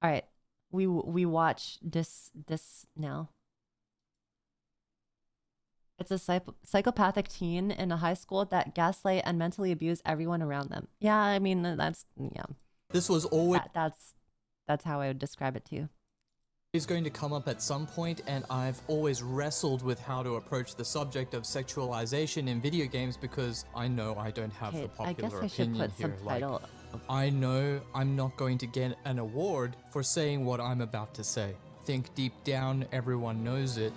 All right, we watch this now. It's a psychopathic teen in a high school that gaslight and mentally abuse everyone around them. Yeah, I mean that's yeah. This was always that's how I would describe it to you. Is going to come up at some point, and I've always wrestled with how to approach the subject of sexualization in video games because I know I don't have the popular opinion here. Like, I know I'm not going to get an award for saying what I'm about to say. Think deep down, everyone knows it.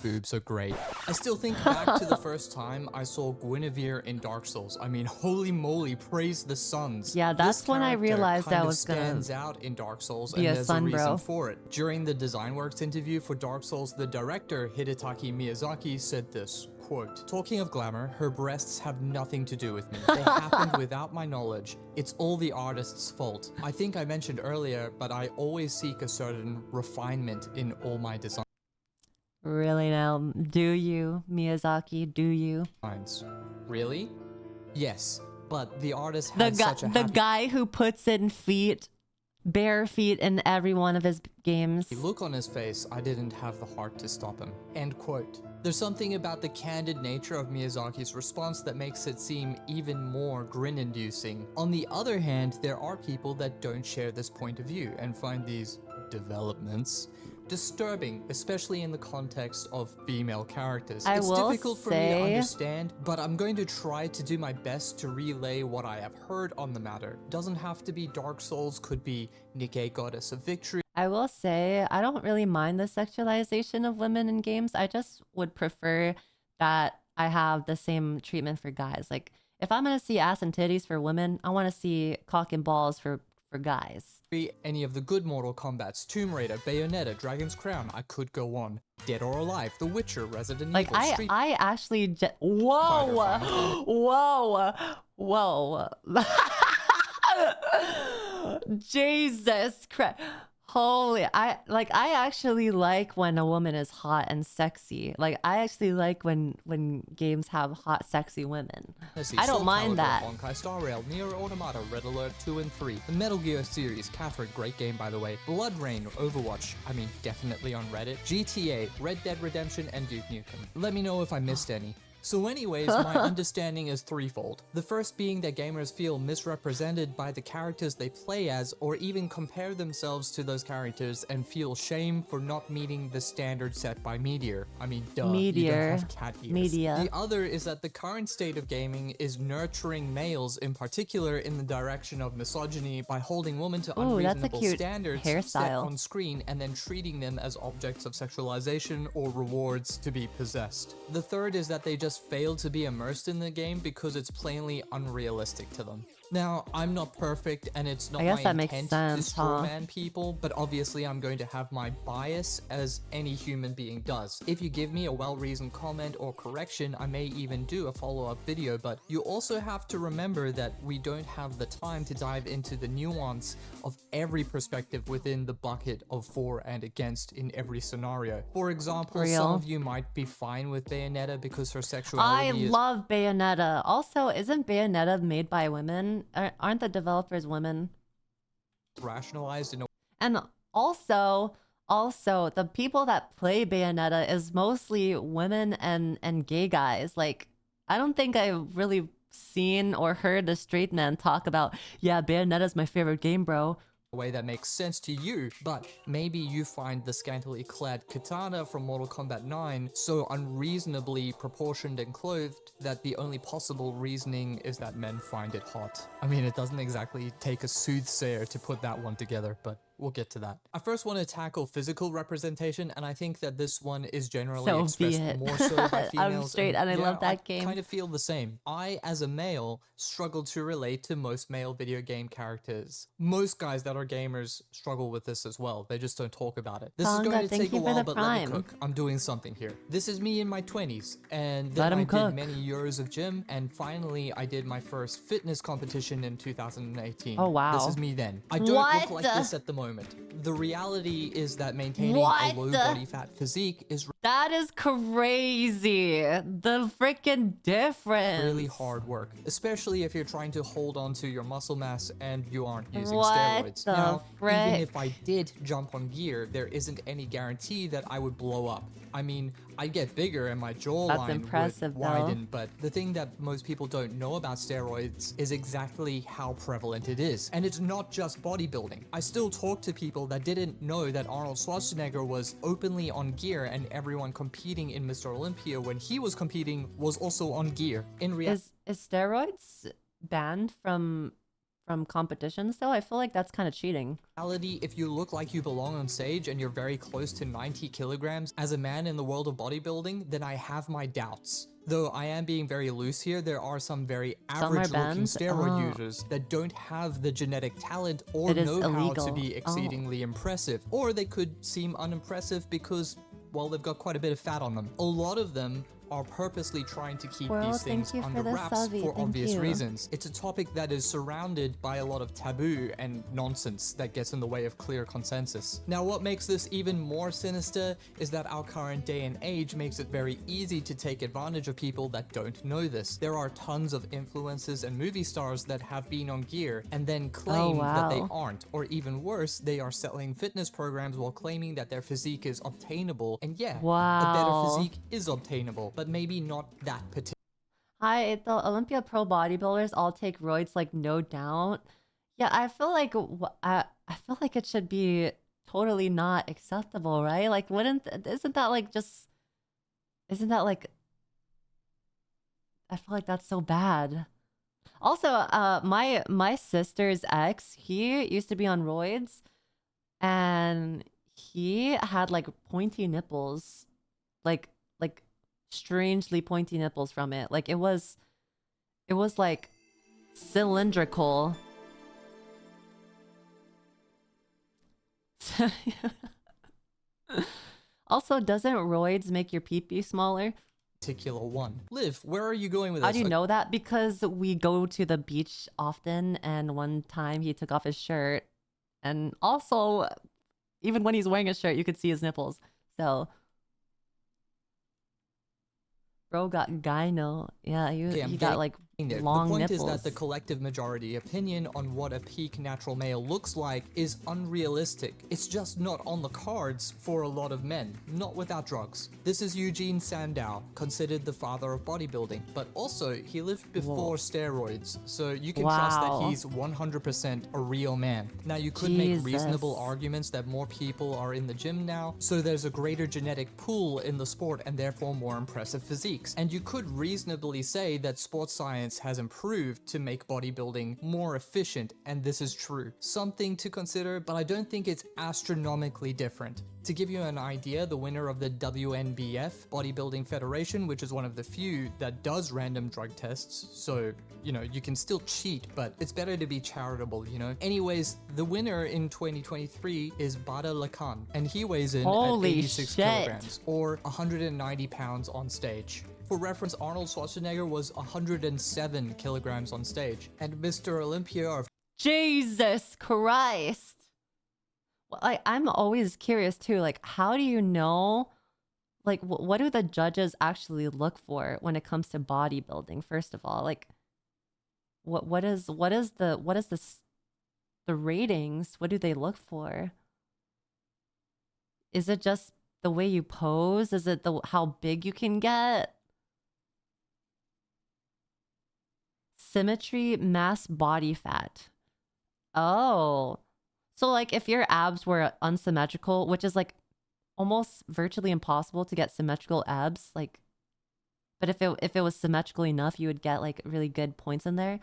Boobs are great. I still think back to the first time I saw Guinevere in Dark Souls. I mean, holy moly, praise the suns. Yeah, that's when I realized that was gonna stands out in Dark Souls, and there's a reason for it. During the DesignWorks interview for Dark Souls, the director Hidetaki Miyazaki said this. Quote, talking of glamour, her breasts have nothing to do with me. They happened without my knowledge. It's all the artist's fault. I think I mentioned earlier, but I always seek a certain refinement in all my designs. Really now? Do you, Miyazaki? Do you? Really? Yes, but the artist has such a the guy who puts in bare feet in every one of his games. Look on his face, I didn't have the heart to stop him. End quote. There's something about the candid nature of Miyazaki's response that makes it seem even more grin-inducing. On the other hand, there are people that don't share this point of view and find these developments disturbing, especially in the context of female characters. It's difficult for me to understand, but I'm going to try to do my best to relay what I have heard on the matter. Doesn't have to be Dark Souls, could be Nikkei Goddess of Victory. I will say, I don't really mind the sexualization of women in games. I just would prefer that I have the same treatment for guys. Like, if I'm gonna see ass and titties for women, I want to see cock and balls for guys. Any of the good Mortal Kombats, Tomb Raider, Bayonetta, Dragon's Crown, I could go on. Dead or Alive, The Witcher, Resident Evil, Street... I actually whoa! Whoa! Whoa! Jesus Christ! Holy, I actually like when a woman is hot and sexy. Like, I actually like when games have hot, sexy women. I don't mind that. Honkai Star Rail, Nier Automata, Red Alert 2 and 3, the Metal Gear series, Catherine, great game by the way, Blood Rain, Overwatch, I mean definitely on Reddit, GTA, Red Dead Redemption, and Duke Nukem. Let me know if I missed any. So anyways, my understanding is threefold. The first being that gamers feel misrepresented by the characters they play as, or even compare themselves to those characters and feel shame for not meeting the standard set by Meteor. I mean, duh, you don't have cat ears. The other is that the current state of gaming is nurturing males, in particular in the direction of misogyny, by holding women to unreasonable standards set on screen and then treating them as objects of sexualization or rewards to be possessed. The third is that they just fail to be immersed in the game because it's plainly unrealistic to them. Now, I'm not perfect, and it's not my intent to strawman people, but obviously I'm going to have my bias as any human being does. If you give me a well-reasoned comment or correction, I may even do a follow-up video, but you also have to remember that we don't have the time to dive into the nuance of every perspective within the bucket of for and against in every scenario. For example, some of you might be fine with Bayonetta because her sexuality I love Bayonetta. Also, isn't Bayonetta made by women? Aren't the developers women? Rationalized in a... And also the people that play Bayonetta is mostly women and gay guys. Like, I don't think I've really seen or heard a straight man talk about, yeah, Bayonetta's my favorite game, bro. Way that makes sense to you, but maybe you find the scantily clad katana from Mortal Kombat 9 so unreasonably proportioned and clothed that the only possible reasoning is that men find it hot. I mean, it doesn't exactly take a soothsayer to put that one together, but we'll get to that. I first want to tackle physical representation, and I think that this one is generally expressed more so by females. I'm straight and I love that game. I kind of feel the same. I, as a male, struggle to relate to most male video game characters. Most guys that are gamers struggle with this as well. They just don't talk about it. This is going to take a while, but let me cook. I'm doing something here. This is me in my 20s, and then I did many years of gym, and finally I did my first fitness competition in 2018. Oh wow. This is me then. I don't look like this at the moment. The reality is that maintaining a What? low body fat physique is That is crazy. The freaking difference. really hard work, especially if you're trying to hold on to your muscle mass and you aren't using What steroids. the Now, frick? even if I did jump on gear, there isn't any guarantee that I would blow up. I mean, I'd get bigger and my jawline impressive, would though. widen, but the thing that most people don't know about steroids is exactly how prevalent it is. And it's not just bodybuilding. I still talk to people that didn't know that Arnold Schwarzenegger was openly on gear and everyone competing in Mr. Olympia when he was competing was also on gear. In reality, Is steroids banned from competitions though? I feel like that's kind of cheating. if you look like you belong on stage and you're very close to 90 kilograms as a man in the world of bodybuilding, then I have my doubts. Though I am being very loose here, there are some very average looking banned? steroid Oh. users that don't have the genetic talent or It is know-how to illegal. be Oh. exceedingly impressive. Or they could seem unimpressive because, well, they've got quite a bit of fat on them. A lot of them are purposely trying to keep Well, these things thank you under for the wraps subby, for thank obvious you. reasons. It's a topic that is surrounded by a lot of taboo and nonsense that gets in the way of clear consensus. Now, what makes this even more sinister is that our current day and age makes it very easy to take advantage of people that don't know this. There are tons of influencers and movie stars that have been on gear and then claim that they wow. aren't, or even worse, they are selling fitness programs while claiming that their physique is obtainable. And yeah, a better Wow. physique is obtainable, but maybe not that particular. Hi, the Olympia pro bodybuilders all take roids, like no doubt. Yeah, I feel like I feel like it should be totally not acceptable, right? Like, isn't that like just isn't that like I feel like that's so bad. Also, my sister's ex, he used to be on roids, and he had like pointy nipples, like strangely pointy nipples from it. Like it was like cylindrical. Also, doesn't roids make your pee-pee smaller? One. Liv, where are you going with How this? do you know that? Because we go to the beach often, and one time he took off his shirt, and also, even when he's wearing a shirt, you could see his nipples. So, bro got gyno. Yeah, Okay, I'm he getting got like there. long The point nipples. is that the collective majority opinion on what a peak natural male looks like is unrealistic. It's just not on the cards for a lot of men, not without drugs. This is Eugene Sandow, considered the father of bodybuilding, but also he lived before steroids, so you can trust that Wow. he's 100% a real man. Now, you could make reasonable Jesus. arguments that more people are in the gym now, so there's a greater genetic pool in the sport and therefore more impressive physiques. And you could reasonably say that sports science has improved to make bodybuilding more efficient, and this is true. Something to consider, but I don't think it's astronomically different. To give you an idea, the winner of the WNBF Bodybuilding Federation, which is one of the few that does random drug tests, so, you know, you can still cheat, but it's better to be charitable, you know? Anyways, the winner in 2023 is Bada Lakan, and he weighs in Holy at 86 shit. kilograms, or 190 pounds on stage. For reference, Arnold Schwarzenegger was 107 kilograms on stage, and Mr. Olympia of Jesus Christ. Well, I'm always curious too. Like, how do you know? Like, what do the judges actually look for when it comes to bodybuilding? First of all, like, what is the ratings? What do they look for? Is it just the way you pose? Is it the how big you can get? Symmetry, mass body fat. Oh. So like if your abs were unsymmetrical, which is like almost virtually impossible to get symmetrical abs, like but if it was symmetrical enough, you would get like really good points in there.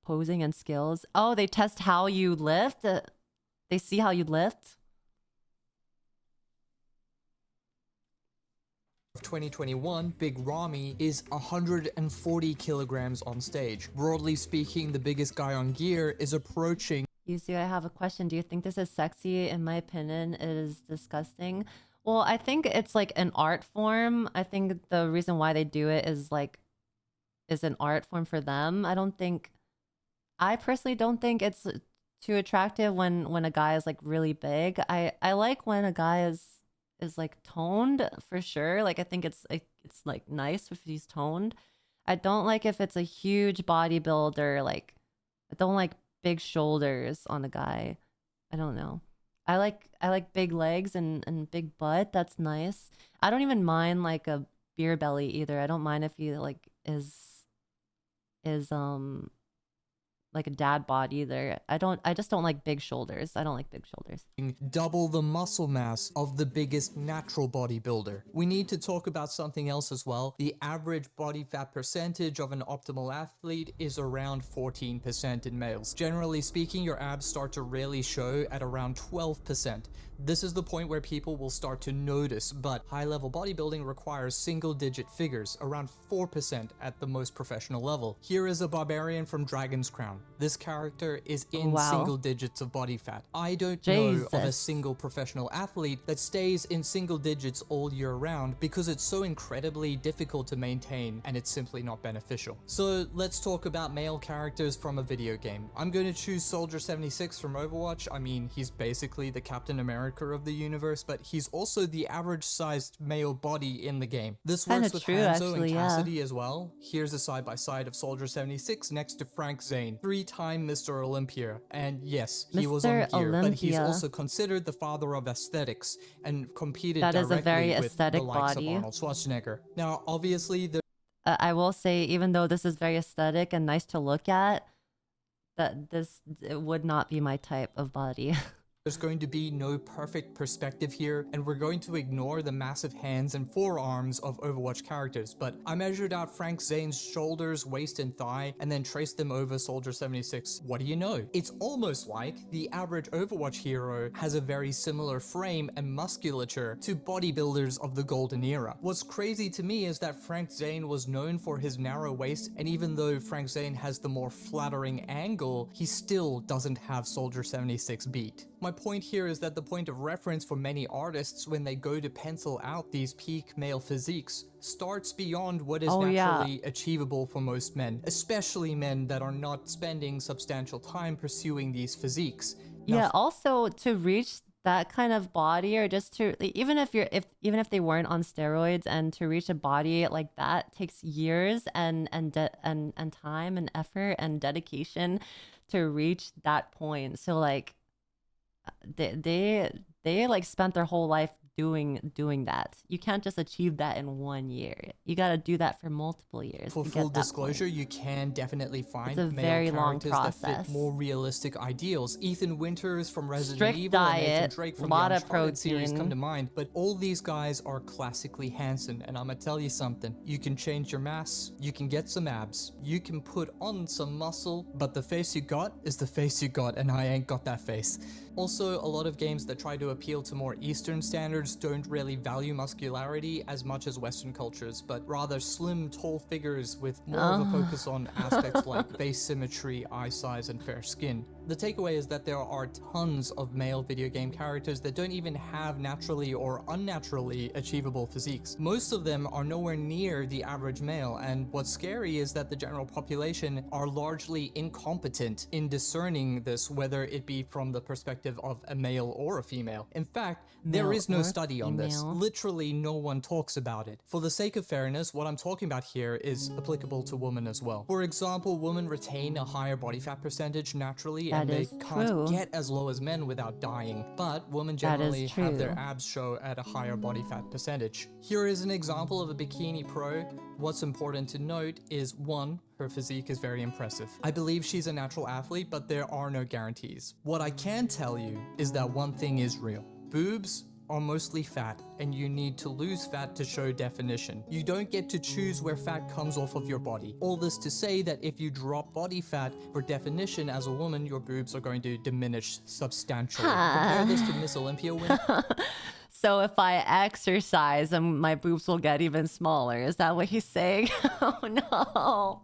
Posing and skills. Oh, they test how you lift. They see how you lift. 2021, Big Ramy is 140 kilograms on stage. Broadly speaking, the biggest guy on gear is approaching Yuzu, I have a question. Do you think this is sexy? In my opinion, it is disgusting. Well, I think it's like an art form. I think the reason why they do it is an art form for them. I personally don't think it's too attractive when a guy is like really big. I like when a guy is like toned for sure. Like I think it's like nice if he's toned. I don't like if it's a huge bodybuilder. Like I don't like big shoulders on a guy. I don't know. I like big legs and big butt. That's nice. I don't even mind like a beer belly either. I don't mind if he like is like a dad bod either. I just don't like big shoulders. I don't like big shoulders. Double the muscle mass of the biggest natural bodybuilder. We need to talk about something else as well. The average body fat percentage of an optimal athlete is around 14% in males. Generally speaking, your abs start to really show at around 12%. This is the point where people will start to notice, but high-level bodybuilding requires single-digit figures, around 4% at the most professional level. Here is a barbarian from Dragon's Crown. This character is in single digits of body fat. I don't know of a single professional athlete that stays in single digits all year round because it's so incredibly difficult to maintain and it's simply not beneficial. So let's talk about male characters from a video game. I'm going to choose Soldier 76 from Overwatch. I mean, he's basically the Captain America of the universe, but he's also the average sized male body in the game. This works with Hanzo and Cassidy as well. Here's a side-by-side of Soldier 76 next to Frank Zane, 3-time Mr. Olympia. And yes, he was on gear, but he's also considered the father of aesthetics and competed directly with the likes of Arnold Schwarzenegger. Now, obviously, I will say, even though this is very aesthetic and nice to look at, that it would not be my type of body. There's going to be no perfect perspective here, and we're going to ignore the massive hands and forearms of Overwatch characters, but I measured out Frank Zane's shoulders, waist, and thigh, and then traced them over Soldier 76. What do you know? It's almost like the average Overwatch hero has a very similar frame and musculature to bodybuilders of the golden era. What's crazy to me is that Frank Zane was known for his narrow waist, and even though Frank Zane has the more flattering angle, he still doesn't have Soldier 76 beat. My point here is that the point of reference for many artists when they go to pencil out these peak male physiques starts beyond what is naturally achievable for most men, especially men that are not spending substantial time pursuing these physiques. Now, also to reach that kind of body, or just to even if they weren't on steroids, and to reach a body like that takes years and time and effort and dedication to reach that point. So like they like spent their whole life doing that. You can't just achieve that in 1 year. You got to do that for multiple years. For full disclosure, you can definitely find male characters that fit more realistic ideals. Ethan Winters from Resident Evil and Nathan Drake from the Uncharted series come to mind, but all these guys are classically handsome, and I'm gonna tell you something. You can change your mass, you can get some abs, you can put on some muscle, but the face you got is the face you got, and I ain't got that face. Also, a lot of games that try to appeal to more Eastern standards don't really value muscularity as much as Western cultures, but rather slim, tall figures with more of a focus on aspects like face symmetry, eye size, and fair skin. The takeaway is that there are tons of male video game characters that don't even have naturally or unnaturally achievable physiques. Most of them are nowhere near the average male, and what's scary is that the general population are largely incompetent in discerning this, whether it be from the perspective of a male or a female. In fact, there is no study on this. Literally no one talks about it. For the sake of fairness, what I'm talking about here is applicable to women as well. For example, women retain a higher body fat percentage naturally, and they can't get as low as men without dying. But women generally have their abs show at a higher body fat percentage. Here is an example of a bikini pro. What's important to note is 1, her physique is very impressive. I believe she's a natural athlete, but there are no guarantees. What I can tell you is that one thing is real. Boobs are mostly fat, and you need to lose fat to show definition. You don't get to choose where fat comes off of your body. All this to say that if you drop body fat for definition as a woman, your boobs are going to diminish substantially. Compare this to Miss Olympia win. So if I exercise, my boobs will get even smaller. Is that what he's saying? Oh no.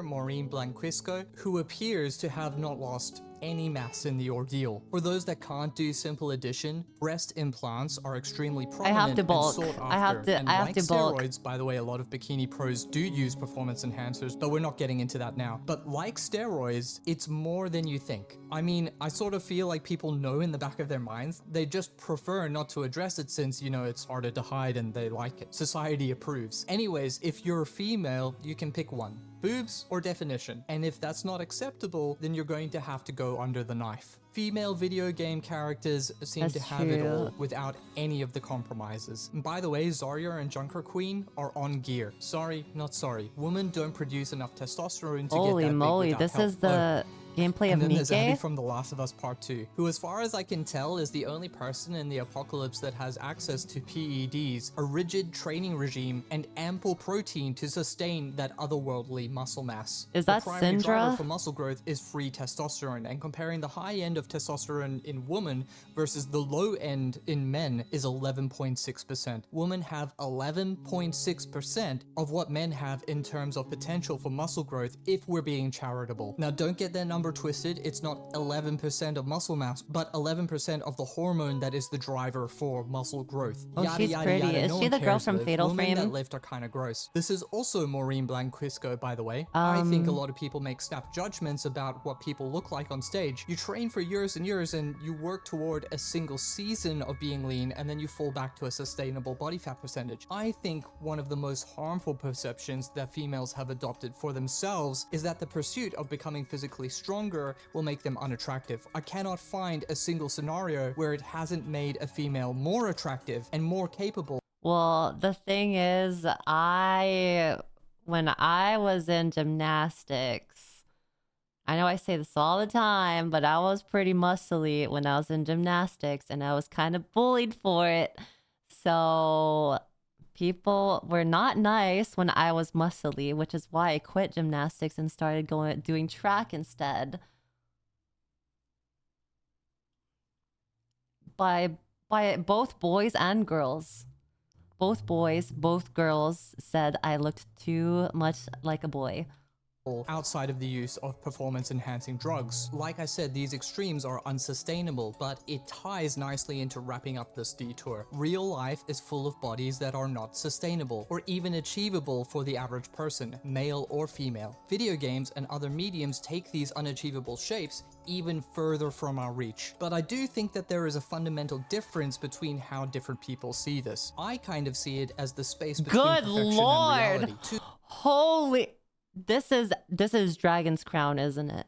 Maureen Blanquisco, who appears to have not lost any mass in the ordeal. For those that can't do simple addition, breast implants are extremely I have prominent to and bulk. sought I have after. to. And I have like to bulk. steroids, by the way, a lot of bikini pros do use performance enhancers, but we're not getting into that now. But like steroids, it's more than you think. I mean, I sort of feel like people know in the back of their minds, they just prefer not to address it since, you know, it's harder to hide and they like it. Society approves. Anyways, if you're a female, you can pick one. Boobs or definition. And if that's not acceptable, then you're going to have to go under the knife. Female video game characters seem That's to have it all true. without any of the compromises. And by the way, Zarya and Junker Queen are on gear. Sorry, not sorry. Women don't produce enough testosterone to Holy get that moly, big without this help. is the gameplay of And then there's Abby Mike. from The Last of Us Part 2, who as far as I can tell is the only person in the apocalypse that has access to PEDs, a rigid training regime, and ample protein to sustain that otherworldly muscle mass. Is that the primary driver Syndra? for muscle growth is free testosterone, and comparing the high end of testosterone in women versus the low end in men is 11.6%. Women have 11.6% of what men have in terms of potential for muscle growth if we're being charitable. Now don't get that number twisted, it's not 11% of muscle mass, but 11% of the hormone that is the driver for muscle growth. Oh, she's pretty. Is No she one the girl cares, from Liv. Fatal Women that Frame? lift are kind of gross. This is also Maureen Blanquisco, by the way. I think a lot of people make snap judgments about what people look like on stage. You train for years and years and you work toward a single season of being lean and then you fall back to a sustainable body fat percentage. I think one of the most harmful perceptions that females have adopted for themselves is that the pursuit of becoming physically stronger will make them unattractive. I cannot find a single scenario where it hasn't made a female more attractive and more capable. Well, the thing is, when I was in gymnastics, I know I say this all the time, but I was pretty muscly when I was in gymnastics and I was kind of bullied for it. So people were not nice when I was muscly, which is why I quit gymnastics and started doing track instead. By both boys and girls. Both boys, both girls said I looked too much like a boy. Outside of the use of performance-enhancing drugs. Like I said, these extremes are unsustainable, but it ties nicely into wrapping up this detour. Real life is full of bodies that are not sustainable, or even achievable for the average person, male or female. Video games and other mediums take these unachievable shapes even further from our reach. But I do think that there is a fundamental difference between how different people see this. I kind of see it as the space between Good perfection Lord! and reality. Holy... This is Dragon's Crown, isn't it?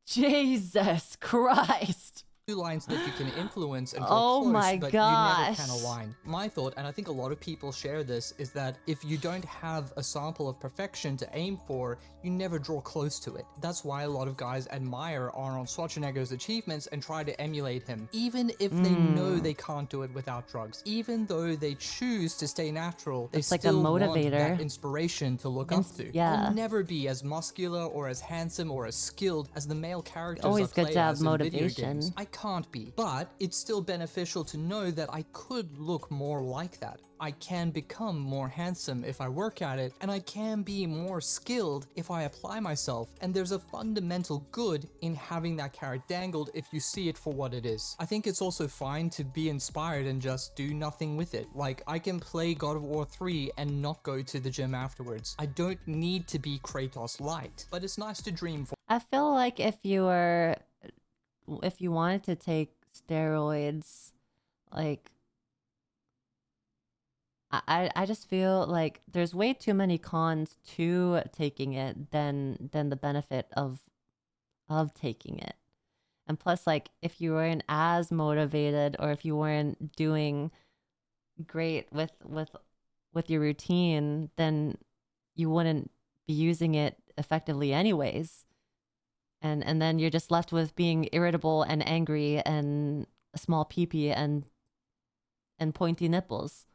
Jesus Christ. Two lines that you can influence and Oh draw close, my but gosh. you never can align. My thought, and I think a lot of people share this, is that if you don't have a sample of perfection to aim for, you never draw close to it. That's why a lot of guys admire Arnold Schwarzenegger's achievements and try to emulate him, even if they know they can't do it without drugs. Even though they choose to stay natural, they It's like a still want motivator. that inspiration to look up to. yeah. I'll never be as muscular or as handsome or as skilled as the male characters Always I good play to have as in video motivation. games. I can't be, but it's still beneficial to know that I could look more like that. I can become more handsome if I work at it, and I can be more skilled if I apply myself, and there's a fundamental good in having that carrot dangled if you see it for what it is. I think it's also fine to be inspired and just do nothing with it. Like, I can play God of War 3 and not go to the gym afterwards. I don't need to be Kratos light, but it's nice to dream for. I feel like if you wanted to take steroids, like I just feel like there's way too many cons to taking it than the benefit of taking it. And plus, like, if you weren't as motivated or if you weren't doing great with your routine, then you wouldn't be using it effectively anyways. And then you're just left with being irritable and angry and a small pee-pee and pointy nipples.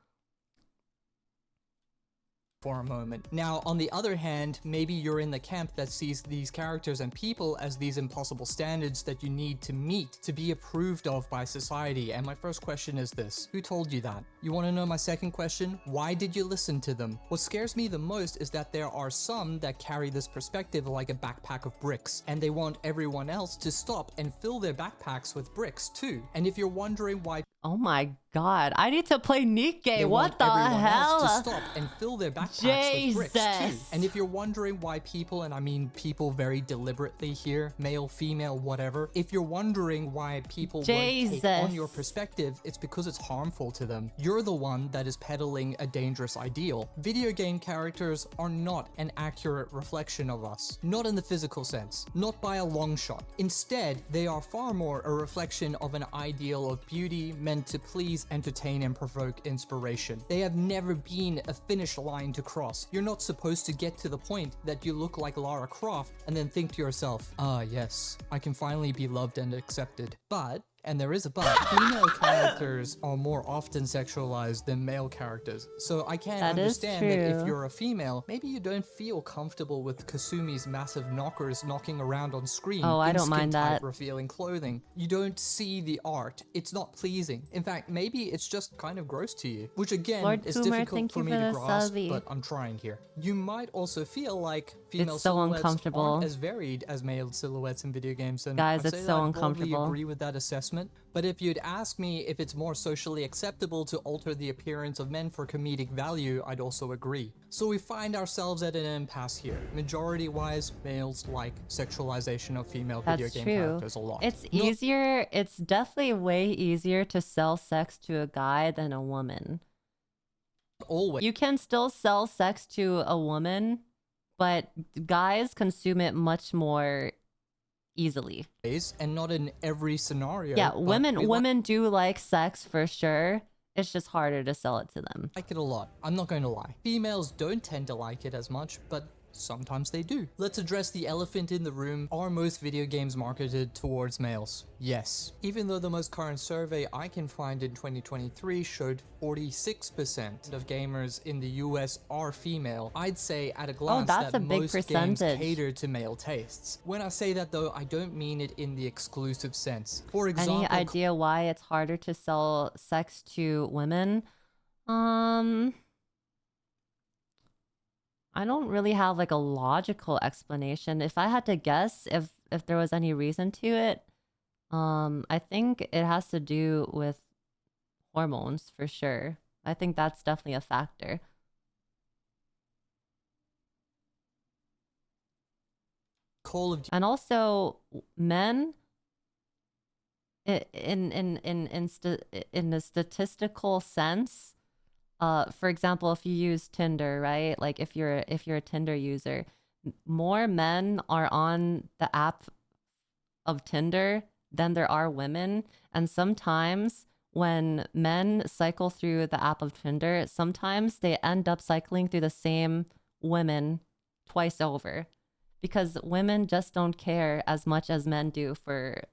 for a moment. Now, on the other hand, maybe you're in the camp that sees these characters and people as these impossible standards that you need to meet to be approved of by society. And my first question is this: who told you that? You want to know my second question? Why did you listen to them? What scares me the most is that there are some that carry this perspective like a backpack of bricks, and they want everyone else to stop and fill their backpacks with bricks too. And if you're wondering why Oh my god, I need to play Nikke. they What want the everyone hell? else to stop and fill their backpacks with bricks too. Jesus. And if you're wondering why people, and I mean people very deliberately here, male, female, whatever, if you're wondering why people won't take on your perspective, it's because it's harmful to them. You're the one that is peddling a dangerous ideal. Video game characters are not an accurate reflection of us. Not in the physical sense. Not by a long shot. Instead, they are far more a reflection of an ideal of beauty meant to please, entertain, and provoke inspiration. They have never been a finish line to cross. You're not supposed to get to the point that you look like Lara Croft and then think to yourself, ah yes, I can finally be loved and accepted. But, and there is a but, female characters are more often sexualized than male characters. So I can understand that if you're a female, maybe you don't feel comfortable with Kasumi's massive knockers knocking around on screen. Oh, I don't mind that. Revealing clothing. You don't see the art. It's not pleasing. In fact, maybe it's just kind of gross to you, which again Lord is Coomer, difficult for me to grasp, but I'm trying here. You might also feel like female silhouettes aren't as varied as male silhouettes in video games, and guys, I'd it's say so that I uncomfortable. broadly agree with that assessment. But if you'd ask me if it's more socially acceptable to alter the appearance of men for comedic value, I'd also agree. So we find ourselves at an impasse here. Majority-wise, males like sexualization of female video game characters a lot. It's easier, it's definitely way easier to sell sex to a guy than a woman. Always. You can still sell sex to a woman, but guys consume it much more easily. And not in every scenario. Yeah, women do like sex for sure. It's just harder to sell it to them. Like it a lot. I'm not going to lie. Females don't tend to like it as much, but sometimes they do. Let's address the elephant in the room. Are most video games marketed towards males? Yes. Even though the most current survey I can find in 2023 showed 46% of gamers in the US are female, I'd say at a glance that most games cater to male tastes. When I say that though, I don't mean it in the exclusive sense. For example, any idea why it's harder to sell sex to women? I don't really have like a logical explanation. If I had to guess if there was any reason to it, I think it has to do with hormones for sure. I think that's definitely a factor. And also men in the statistical sense, for example, if you use Tinder, right? Like if you're a Tinder user, more men are on the app of Tinder than there are women. And sometimes when men cycle through the app of Tinder, sometimes they end up cycling through the same women twice over, because women just don't care as much as men do for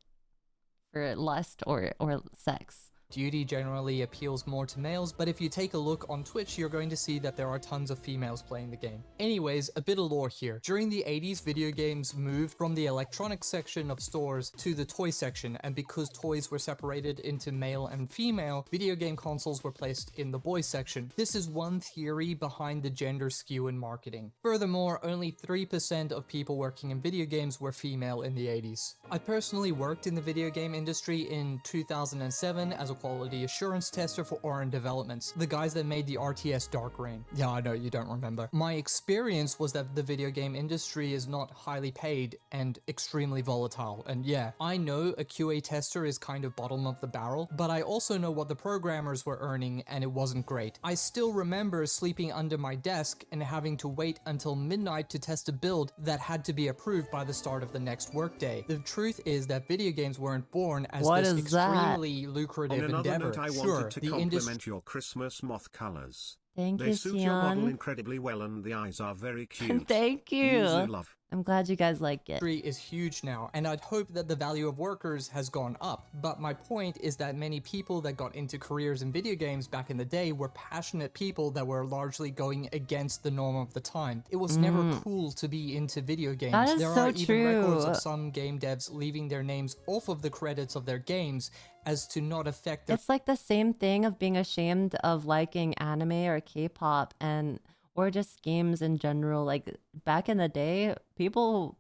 lust or sex. Duty generally appeals more to males, but if you take a look on Twitch, you're going to see that there are tons of females playing the game. Anyways, a bit of lore here. During the 80s, video games moved from the electronics section of stores to the toy section, and because toys were separated into male and female, video game consoles were placed in the boys section. This is one theory behind the gender skew in marketing. Furthermore, only 3% of people working in video games were female in the 80s. I personally worked in the video game industry in 2007 as a quality assurance tester for Orin Developments, the guys that made the RTS Dark Reign. Yeah, I know you don't remember. My experience was that the video game industry is not highly paid and extremely volatile. And yeah, I know a QA tester is kind of bottom of the barrel, but I also know what the programmers were earning, and it wasn't great. I still remember sleeping under my desk and having to wait until midnight to test a build that had to be approved by the start of the next workday. The truth is that video games weren't born as this extremely lucrative endeavor. I wanted to compliment your Christmas moth colors. Thank you, They suit your model incredibly well, and the eyes are very cute. Thank you. Yuzu love. I'm glad you guys like it. Is huge now, and I'd hope that the value of workers has gone up. But my point is that many people that got into careers in video games back in the day were passionate people that were largely going against the norm of the time. It was never cool to be into video games. That is there so are even records true. of some game devs leaving their names off of the credits of their games as to not affect their— It's like the same thing of being ashamed of liking anime or K-pop and or just games in general. Like back in the day, people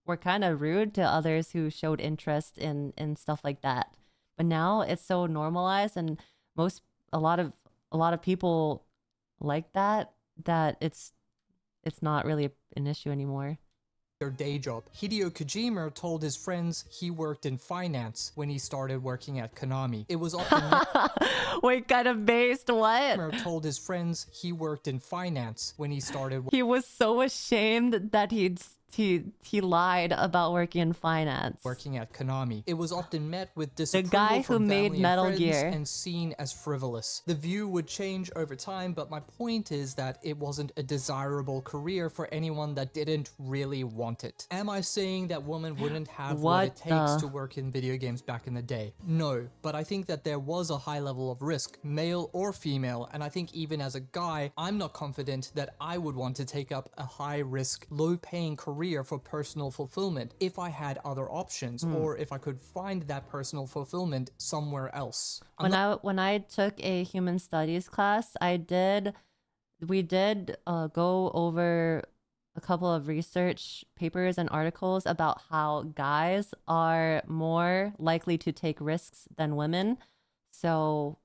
were kind of rude to others who showed interest in stuff like that. But now it's so normalized, and most a lot of people like that it's not really an issue anymore. Their day job. Hideo Kojima told his friends he worked in finance when he started working at Konami. It was often Wait, kind of based what? told his friends he worked in finance when he started He was so ashamed that he lied about working in finance. working at Konami. It was often met with The disapproval guy who from made family and Metal friends Gear. and seen as frivolous. The view would change over time, but my point is that it wasn't a desirable career for anyone that didn't really want it. Am I saying that women wouldn't have what it takes to work in video games back in the day? No, but I think that there was a high level of risk, male or female, and I think even as a guy, I'm not confident that I would want to take up a high-risk, low-paying career for personal fulfillment if I had other options, or if I could find that personal fulfillment somewhere else. When I took a human studies class, we did go over a couple of research papers and articles about how guys are more likely to take risks than women. So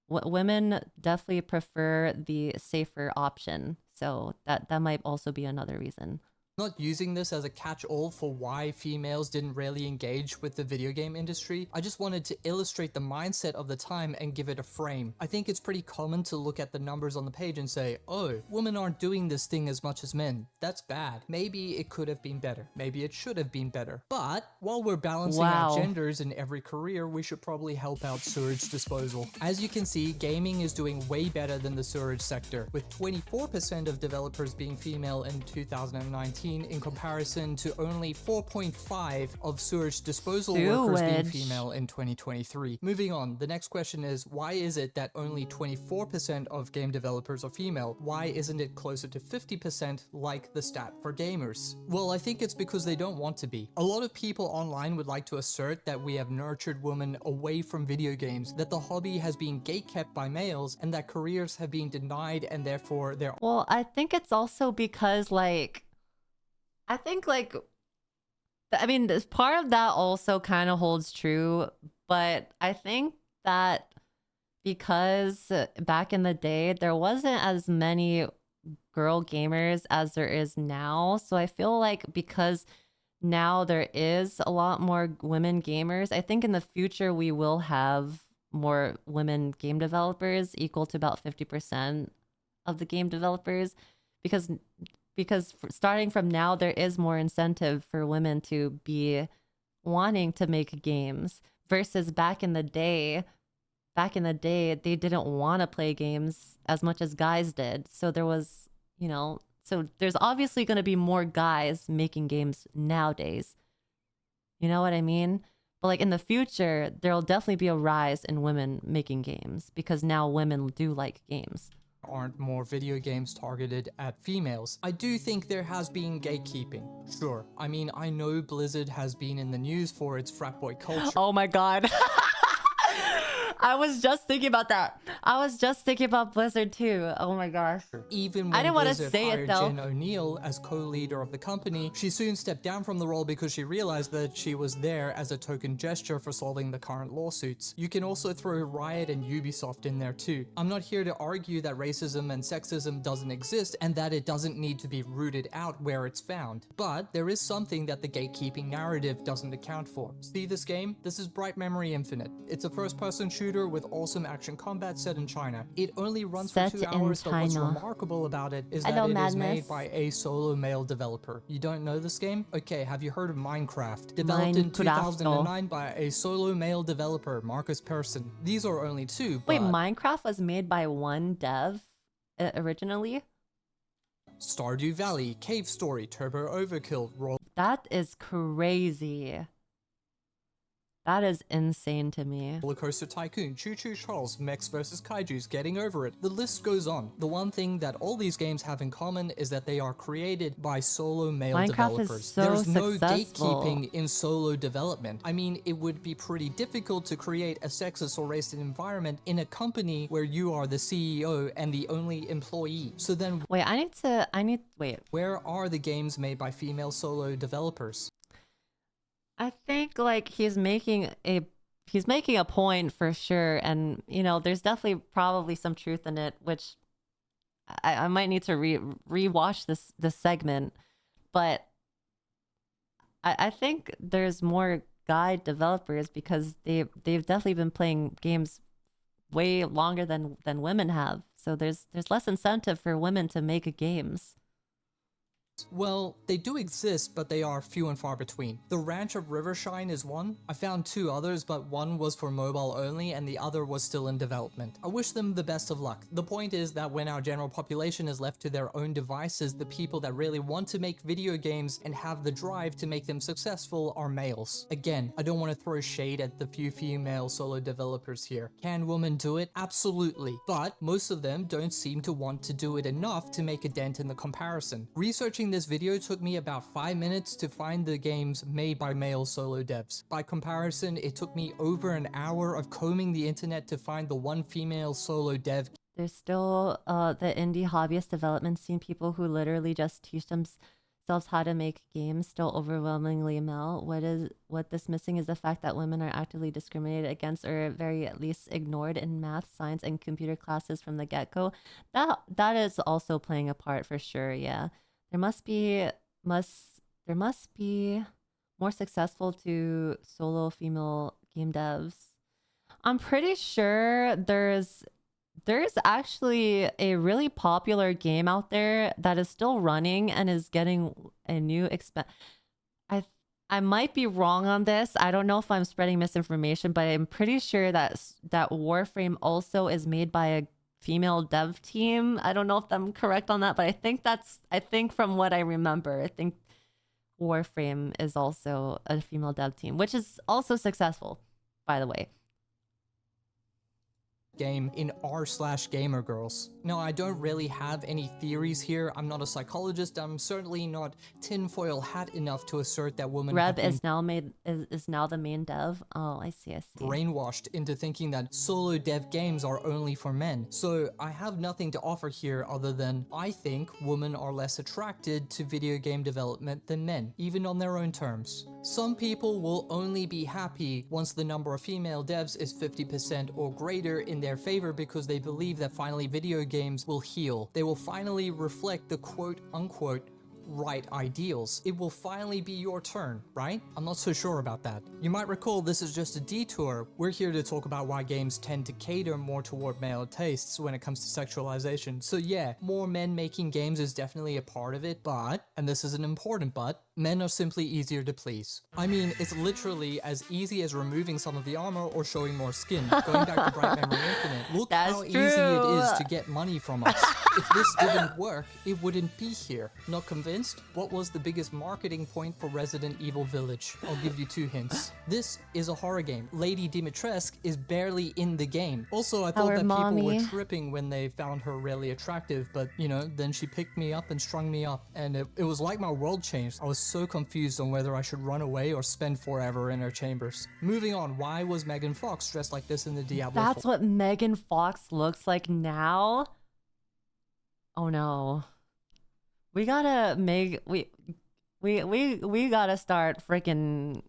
women definitely prefer the safer option. So that might also be another reason. Not using this as a catch-all for why females didn't really engage with the video game industry. I just wanted to illustrate the mindset of the time and give it a frame. I think it's pretty common to look at the numbers on the page and say, oh, women aren't doing this thing as much as men. That's bad. Maybe it could have been better. Maybe it should have been better. But while we're balancing out genders in every career, we should probably help out sewage disposal. As you can see, gaming is doing way better than the sewage sector, with 24% of developers being female in 2019, in comparison to only 4.5% of sewage disposal workers being female in 2023. Moving on, the next question is, why is it that only 24% of game developers are female? Why isn't it closer to 50% like the stat for gamers? Well, I think it's because they don't want to be. A lot of people online would like to assert that we have nurtured women away from video games, that the hobby has been gatekept by males, and that careers have been denied, and therefore they're— Well, I think it's also because I mean, this part of that also kind of holds true, but I think that because back in the day, there wasn't as many girl gamers as there is now. So I feel like because now there is a lot more women gamers, I think in the future we will have more women game developers, equal to about 50% of the game developers, because starting from now, there is more incentive for women to be wanting to make games versus back in the day, they didn't want to play games as much as guys did. So there was, so there's obviously going to be more guys making games nowadays. You know what I mean? But like in the future, there'll definitely be a rise in women making games because now women do like games. Aren't more video games targeted at females. I do think there has been gatekeeping. Sure. I mean, I know Blizzard has been in the news for its frat boy culture. Oh my god. I was just thinking about that. I was just thinking about Blizzard too. Oh my gosh. Even when I didn't want to Blizzard say hired it though. Jen O'Neill as co-leader of the company, she soon stepped down from the role because she realized that she was there as a token gesture for solving the current lawsuits. You can also throw Riot and Ubisoft in there too. I'm not here to argue that racism and sexism doesn't exist and that it doesn't need to be rooted out where it's found. But there is something that the gatekeeping narrative doesn't account for. See this game? This is Bright Memory Infinite. It's a first-person shooter with awesome action combat set in China. It only runs for 2 hours, but what's remarkable about it is that it is made by a solo male developer. You don't know this game? Okay, have you heard of Minecraft? Developed in 2009 by a solo male developer, Marcus Persson. These are only two, but... Wait, Minecraft was made by one dev originally? Stardew Valley, Cave Story, Turbo Overkill, That is crazy. That is insane to me. Roller Coaster Tycoon, Choo Choo Charles, Mechs vs Kaiju's, Getting Over It. The list goes on. The one thing that all these games have in common is that they are created by solo male Minecraft developers. is so There's no successful. gatekeeping in solo development. I mean, it would be pretty difficult to create a sexist or racist environment in a company where you are the CEO and the only employee. So then Wait, wait. where are the games made by female solo developers? I think like he's making a point for sure, and you know, there's definitely probably some truth in it, which I might need to rewatch this segment, but I think there's more guy developers because they've definitely been playing games way longer than women have, so there's less incentive for women to make games. Well, they do exist, but they are few and far between. The Ranch of Rivershine is one. I found 2 others, but one was for mobile only and the other was still in development. I wish them the best of luck. The point is that when our general population is left to their own devices, the people that really want to make video games and have the drive to make them successful are males. Again, I don't want to throw shade at the few female solo developers here. Can women do it? Absolutely. But most of them don't seem to want to do it enough to make a dent in the comparison. Researching this video took me about 5 minutes to find the games made by male solo devs. By comparison, it took me over an hour of combing the internet to find the one female solo dev. There's still the indie hobbyist development scene, people who literally just teach themselves how to make games, still overwhelmingly male. What this missing is the fact that women are actively discriminated against, or very at least ignored in math, science, and computer classes from the get-go. That is also playing a part for sure, yeah. There must be more successful to solo female game devs. I'm pretty sure there's actually a really popular game out there that is still running and is getting a new I might be wrong on this. I don't know if I'm spreading misinformation, but I'm pretty sure that Warframe also is made by a female dev team. I don't know if I'm correct on that, but I think from what I remember, I think Warframe is also a female dev team, which is also successful, by the way. Game in r/gamer girls. Now, I don't really have any theories here. I'm not a psychologist. I'm certainly not tinfoil hat enough to assert that women Reb is now the main dev. Oh, I see. Brainwashed into thinking that solo dev games are only for men. So I have nothing to offer here other than I think women are less attracted to video game development than men, even on their own terms. Some people will only be happy once the number of female devs is 50% or greater in their favor, because they believe that finally video games will heal. They will finally reflect the quote-unquote right ideals. It will finally be your turn, right? I'm not so sure about that. You might recall this is just a detour. We're here to talk about why games tend to cater more toward male tastes when it comes to sexualization. So yeah, more men making games is definitely a part of it, but, and this is an important but, men are simply easier to please. I mean, it's literally as easy as removing some of the armor or showing more skin. Going back to Bright Memory Infinite, look how easy it is to get money from us. If this didn't work, it wouldn't be here. Not convinced? What was the biggest marketing point for Resident Evil Village? I'll give you 2 hints. This is a horror game. Lady Dimitrescu is barely in the game. Also, I thought that people were tripping when they found her really attractive, but you know, then she picked me up and strung me up, and it was like my world changed. I was so confused on whether I should run away or spend forever in her chambers. Moving on, why was Megan Fox dressed like this in the Diablo? That's what Megan Fox looks like now? Oh no. We gotta we gotta start freaking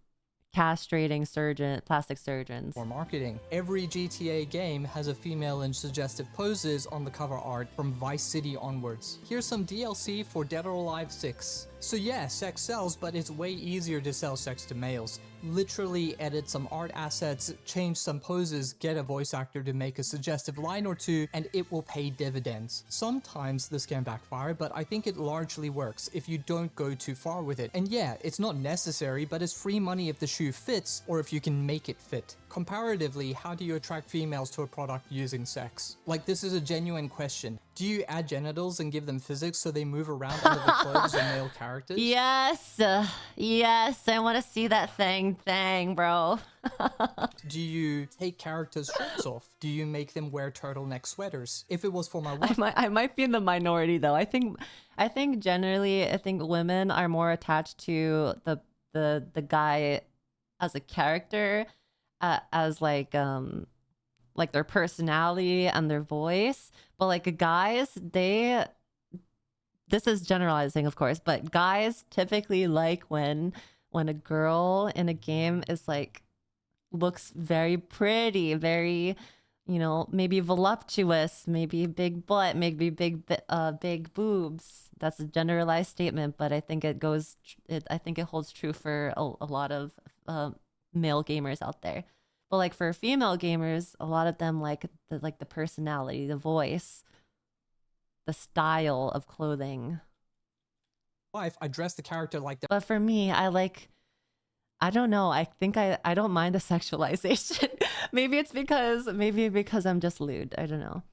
castrating plastic surgeons. Or marketing. Every GTA game has a female in suggestive poses on the cover art from Vice City onwards. Here's some DLC for Dead or Alive 6. So yeah, sex sells, but it's way easier to sell sex to males. Literally edit some art assets, change some poses, get a voice actor to make a suggestive line or two, and it will pay dividends. Sometimes this can backfire, but I think it largely works if you don't go too far with it. And yeah, it's not necessary, but it's free money if the shoe fits, or if you can make it fit. Comparatively, how do you attract females to a product using sex? Like, this is a genuine question. Do you add genitals and give them physics so they move around under the clothes of male characters? Yes. Yes, I want to see that thing, bro. Do you take characters' shirts off? Do you make them wear turtleneck sweaters? If it was for my wife, I might be in the minority though. I think generally, I think women are more attached to the guy as a character, as like their personality and their voice. But like guys, this is generalizing, of course, but guys typically like when a girl in a game is like looks very pretty, very, you know, maybe voluptuous, maybe big butt, maybe big boobs. That's a generalized statement, but I think it holds true for a lot of male gamers out there. But like for female gamers, a lot of them like the personality, the voice, the style of clothing. wife, I dress the character like that. But for me, I don't know. I think I don't mind the sexualization. maybe because I'm just lewd. I don't know.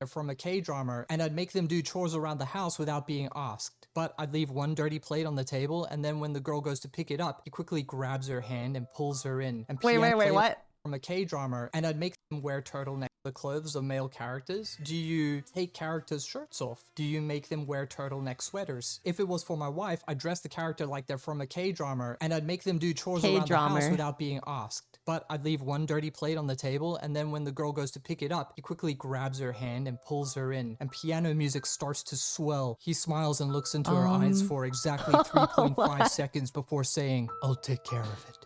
From a K-drama, and I'd make them do chores around the house without being asked. But I'd leave one dirty plate on the table, and then when the girl goes to pick it up, he quickly grabs her hand and pulls her in. And wait, what? From a K-drama, and I'd make them wear turtlenecks. The clothes of male characters? Do you take characters' shirts off? Do you make them wear turtleneck sweaters? If it was for my wife, I'd dress the character like they're from a K-drama, and I'd make them do chores around the house without being asked. But I'd leave one dirty plate on the table, and then when the girl goes to pick it up, he quickly grabs her hand and pulls her in, and piano music starts to swell. He smiles and looks into her eyes for exactly 3.5 seconds before saying, "I'll take care of it.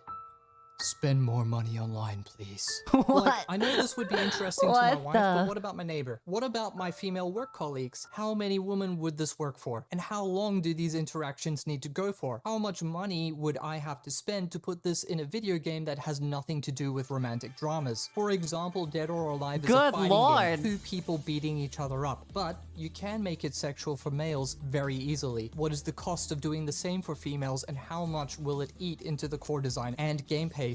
Spend more money online, please." What? Like, I know this would be interesting to my wife, but what about my neighbor? What about my female work colleagues? How many women would this work for? And how long do these interactions need to go for? How much money would I have to spend to put this in a video game that has nothing to do with romantic dramas? For example, Dead or Alive is a fighting game, two people beating each other up. But you can make it sexual for males very easily. What is the cost of doing the same for females, and how much will it eat into the core design and game pacing?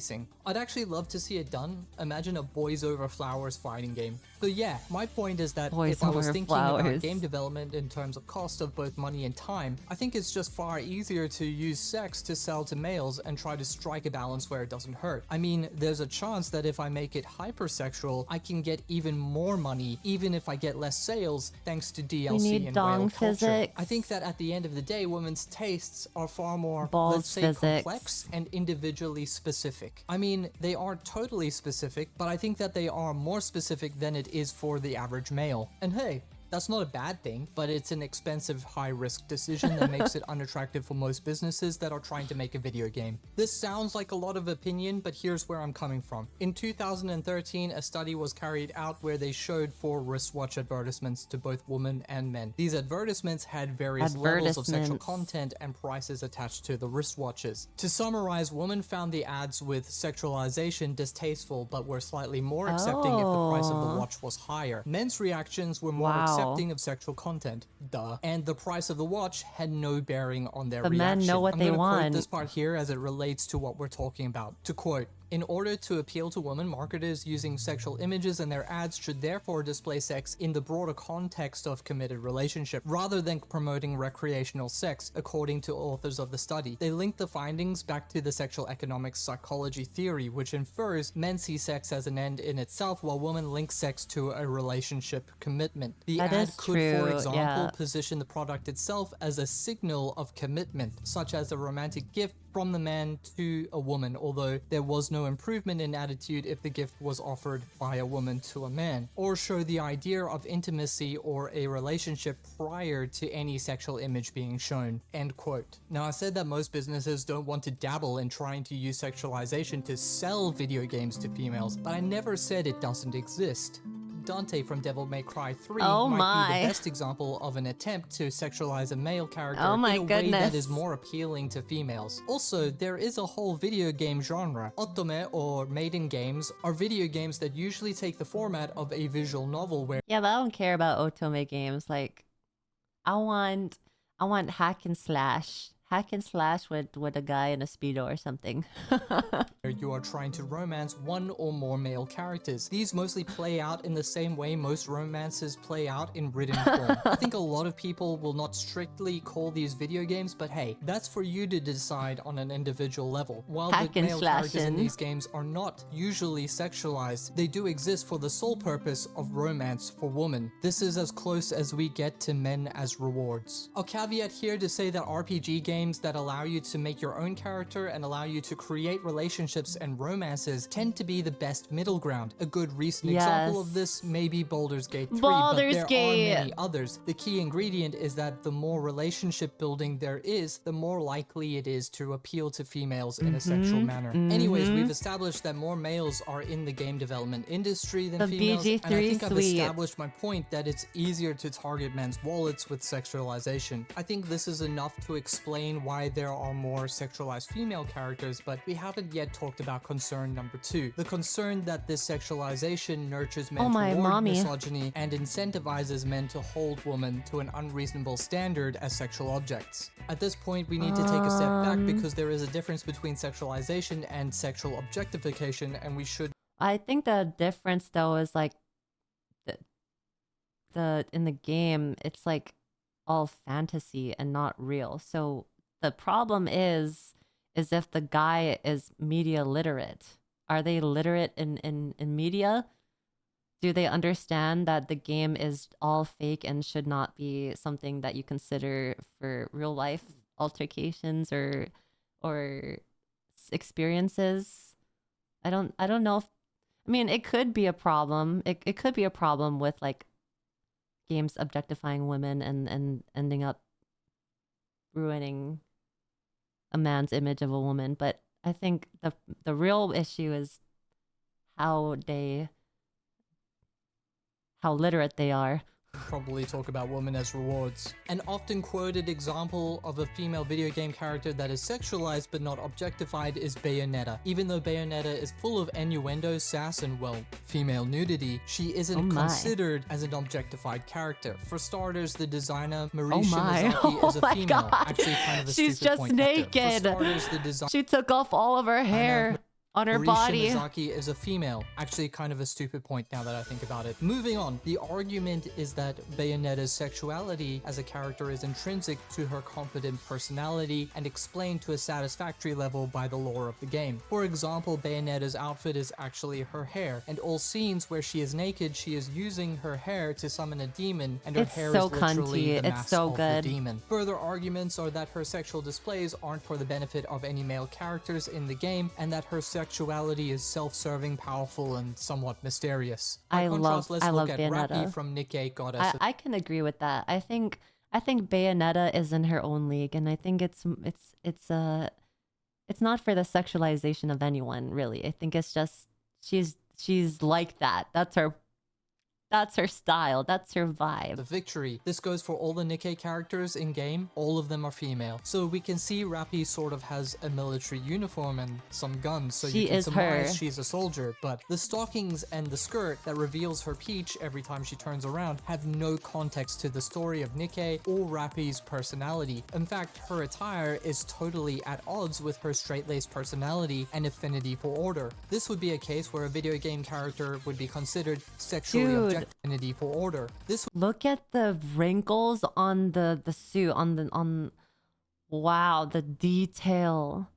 I'd actually love to see it done. Imagine a Boys Over Flowers fighting game. So yeah, my point is that if I was thinking about game development in terms of cost of both money and time, I think it's just far easier to use sex to sell to males and try to strike a balance where it doesn't hurt. I mean, there's a chance that if I make it hypersexual, I can get even more money, even if I get less sales, thanks to DLC and whale culture. I think that at the end of the day, women's tastes are far more, let's say, complex and individually specific. I mean, they aren't totally specific, but I think that they are more specific than it is for the average male. And hey, that's not a bad thing, but it's an expensive, high-risk decision that makes it unattractive for most businesses that are trying to make a video game. This sounds like a lot of opinion, but here's where I'm coming from. In 2013, a study was carried out where they showed 4 wristwatch advertisements to both women and men. These advertisements had various levels of sexual content and prices attached to the wristwatches. To summarize, women found the ads with sexualization distasteful, but were slightly more accepting if the price of the watch was higher. Men's reactions were more accepting of sexual content, and the price of the watch had no bearing on their reaction. Men know what they want. I'm gonna quote this part here as it relates to what we're talking about. To quote, "In order to appeal to women, marketers using sexual images in their ads should therefore display sex in the broader context of committed relationship, rather than promoting recreational sex," according to authors of the study. They linked the findings back to the sexual economics psychology theory, which infers men see sex as an end in itself, while women link sex to a relationship commitment. The ad could, for example, position the product itself as a signal of commitment, such as a romantic gift from the man to a woman, although there was no improvement in attitude if the gift was offered by a woman to a man, or show the idea of intimacy or a relationship prior to any sexual image being shown. End quote. Now, I said that most businesses don't want to dabble in trying to use sexualization to sell video games to females, but I never said it doesn't exist. Dante from Devil May Cry 3 Oh might be my. the best example of an attempt to sexualize a male character Oh my in a way that goodness. is more appealing to females. Also, there is a whole video game genre. Otome or maiden games are video games that usually take the format of a visual novel where Yeah, but I don't care about otome games. Like, I want hack and slash with a guy in a speedo or something. you are trying to romance one or more male characters. These mostly play out in the same way most romances play out in written form. I think a lot of people will not strictly call these video games, but hey, that's for you to decide on an individual level. While Hack the and male characters in slashing. these games are not usually sexualized, they do exist for the sole purpose of romance for women. This is as close as we get to men as rewards. I'll caveat here to say that RPG games that allow you to make your own character and allow you to create relationships and romances tend to be the best middle ground. A good recent example of this may be Baldur's Gate 3, Baldur's but there Gate. are many others. The key ingredient is that the more relationship building there is, the more likely it is to appeal to females in a sexual manner. Anyways, we've established that more males are in the game development industry than The females, and I BG3 think I've suite. established my point that it's easier to target men's wallets with sexualization. I think this is enough to explain why there are more sexualized female characters, but we haven't yet talked about concern number 2. The concern that this sexualization nurtures men my toward mommy. misogyny and incentivizes men to hold women to an unreasonable standard as sexual objects. At this point, we need to take a step back because there is a difference between sexualization and sexual objectification, and we should I think the difference though is like the in the game it's like all fantasy and not real. So the problem is if the guy is media literate. Are they literate in media? Do they understand that the game is all fake and should not be something that you consider for real life altercations or experiences? I don't know if, I mean, it could be a problem. It could be a problem with like games objectifying women and ending up ruining a man's image of a woman, but I think the real issue is how literate they are. probably talk about women as rewards. An often quoted example of a female video game character that is sexualized but not objectified is Bayonetta. Even though Bayonetta is full of innuendo, sass, and, well, female nudity, she isn't considered as an objectified character. For starters, the designer Marie Shimazaki is a female. Actually, kind of a She's stupid just point naked. For starters, the designer She took off all of her hair on her Marie body. Shimazaki is a female. Actually, kind of a stupid point now that I think about it. Moving on, the argument is that Bayonetta's sexuality as a character is intrinsic to her confident personality and explained to a satisfactory level by the lore of the game. For example, Bayonetta's outfit is actually her hair, and all scenes where she is naked, she is using her hair to summon a demon, and her hair so is literally cunty. the It's mask so of good. the demon. Further arguments are that her sexual displays aren't for the benefit of any male characters in the game, and that her sexuality is self-serving, powerful, and somewhat mysterious. By contrast, let's look at Bayonetta. Rappy from Nikkei Goddess. I can agree with that. I think Bayonetta is in her own league, and I think it's not for the sexualization of anyone, really. I think it's just she's like that. That's her style. That's her vibe. The victory. This goes for all the Nikkei characters in game. All of them are female. So we can see Rappy sort of has a military uniform and some guns, so you can surmise she's a soldier. But the stockings and the skirt that reveals her peach every time she turns around have no context to the story of Nikkei or Rappy's personality. In fact, her attire is totally at odds with her straight-laced personality and affinity for order. This would be a case where a video game character would be considered sexually affinity for order. Look at the wrinkles on the suit, on wow, the detail.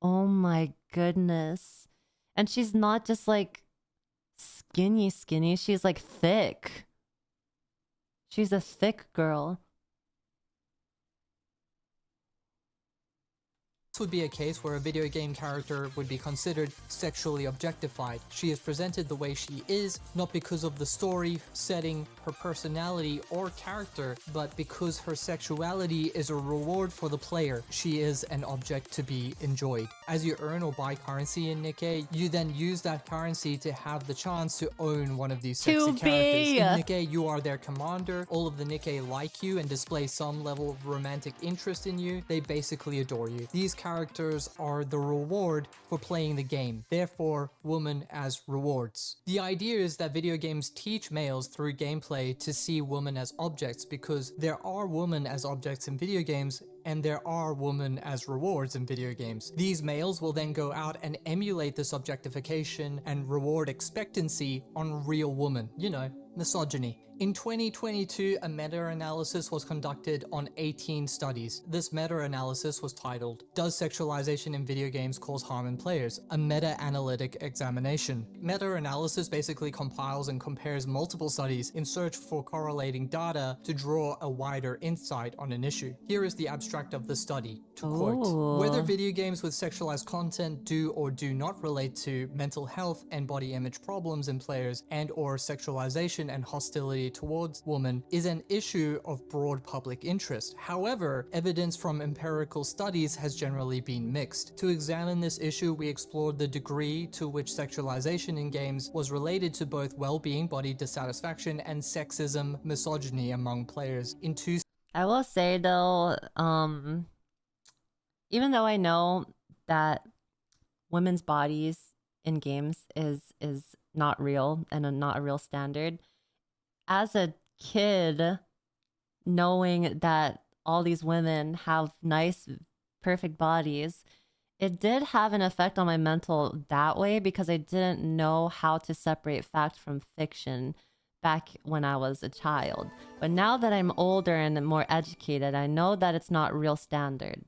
Oh my goodness. And she's not just like skinny, she's like thick. She's a thick girl. This would be a case where a video game character would be considered sexually objectified. She is presented the way she is, not because of the story, setting, her personality, or character, but because her sexuality is a reward for the player. She is an object to be enjoyed. As you earn or buy currency in Nikkei, you then use that currency to have the chance to own one of these sexy characters. In Nikkei, you are their commander. All of the Nikkei like you and display some level of romantic interest in you. They basically adore you. These characters are the reward for playing the game, therefore women as rewards. The idea is that video games teach males through gameplay to see women as objects, because there are women as objects in video games and there are women as rewards in video games. These males will then go out and emulate this objectification and reward expectancy on real women. You know, misogyny. In 2022, a meta-analysis was conducted on 18 studies. This meta-analysis was titled, "Does Sexualization in Video Games Cause Harm in Players? A Meta-Analytic Examination." Meta-analysis basically compiles and compares multiple studies in search for correlating data to draw a wider insight on an issue. Here is the abstract of the study, to quote, "Whether video games with sexualized content do or do not relate to mental health and body image problems in players and or sexualization and hostility towards women is an issue of broad public interest. However, evidence from empirical studies has generally been mixed. To examine this issue, we explored the degree to which sexualization in games was related to both well-being, body dissatisfaction, and sexism, misogyny among players in two." I will say though, even though I know that women's bodies in games is not real and not a real standard, as a kid, knowing that all these women have nice, perfect bodies, it did have an effect on my mental that way, because I didn't know how to separate fact from fiction back when I was a child. But now that I'm older and more educated, I know that it's not real standard.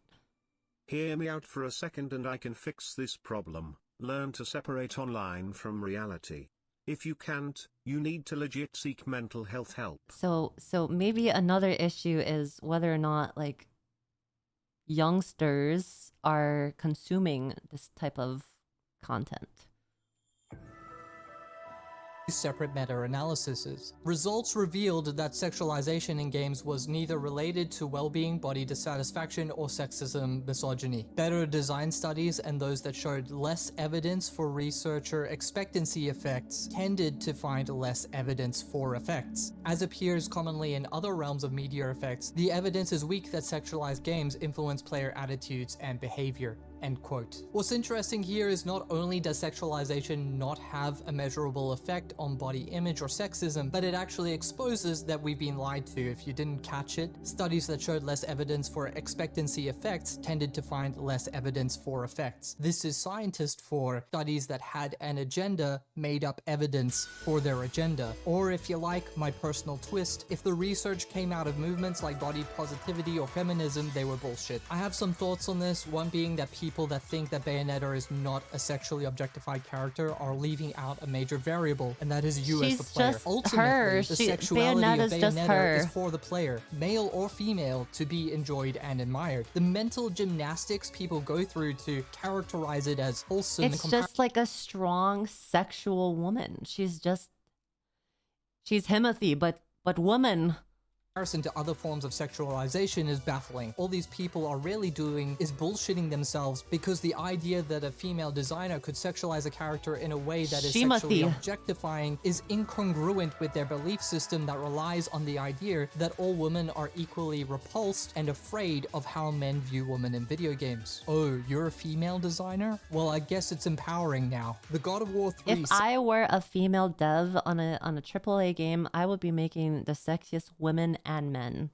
Hear me out for a second and I can fix this problem. Learn to separate online from reality. If you can't, you need to legit seek mental health help. So maybe another issue is whether or not like youngsters are consuming this type of content. Separate meta-analyses. Results revealed that sexualization in games was neither related to well-being, body dissatisfaction, or sexism, misogyny. Better design studies and those that showed less evidence for researcher expectancy effects tended to find less evidence for effects. As appears commonly in other realms of media effects, the evidence is weak that sexualized games influence player attitudes and behavior. End quote. What's interesting here is not only does sexualization not have a measurable effect on body image or sexism, but it actually exposes that we've been lied to. If you didn't catch it, studies that showed less evidence for expectancy effects tended to find less evidence for effects. This is scientist for studies that had an agenda made up evidence for their agenda. Or if you like, my personal twist, if the research came out of movements like body positivity or feminism, they were bullshit. I have some thoughts on this, one being that people that think that Bayonetta is not a sexually objectified character are leaving out a major variable, and that is you as the player. Ultimately, the sexuality of Bayonetta is for the player, male or female, to be enjoyed and admired. The mental gymnastics people go through to characterize it as wholesome. It's just like a strong sexual woman. She's Timothy, but woman. Comparison to other forms of sexualization is baffling. All these people are really doing is bullshitting themselves, because the idea that a female designer could sexualize a character in a way that is sexually objectifying is incongruent with their belief system that relies on the idea that all women are equally repulsed and afraid of how men view women in video games. Oh, you're a female designer? Well, I guess it's empowering now. The God of War 3... If I were a female dev on a AAA game, I would be making the sexiest women and men.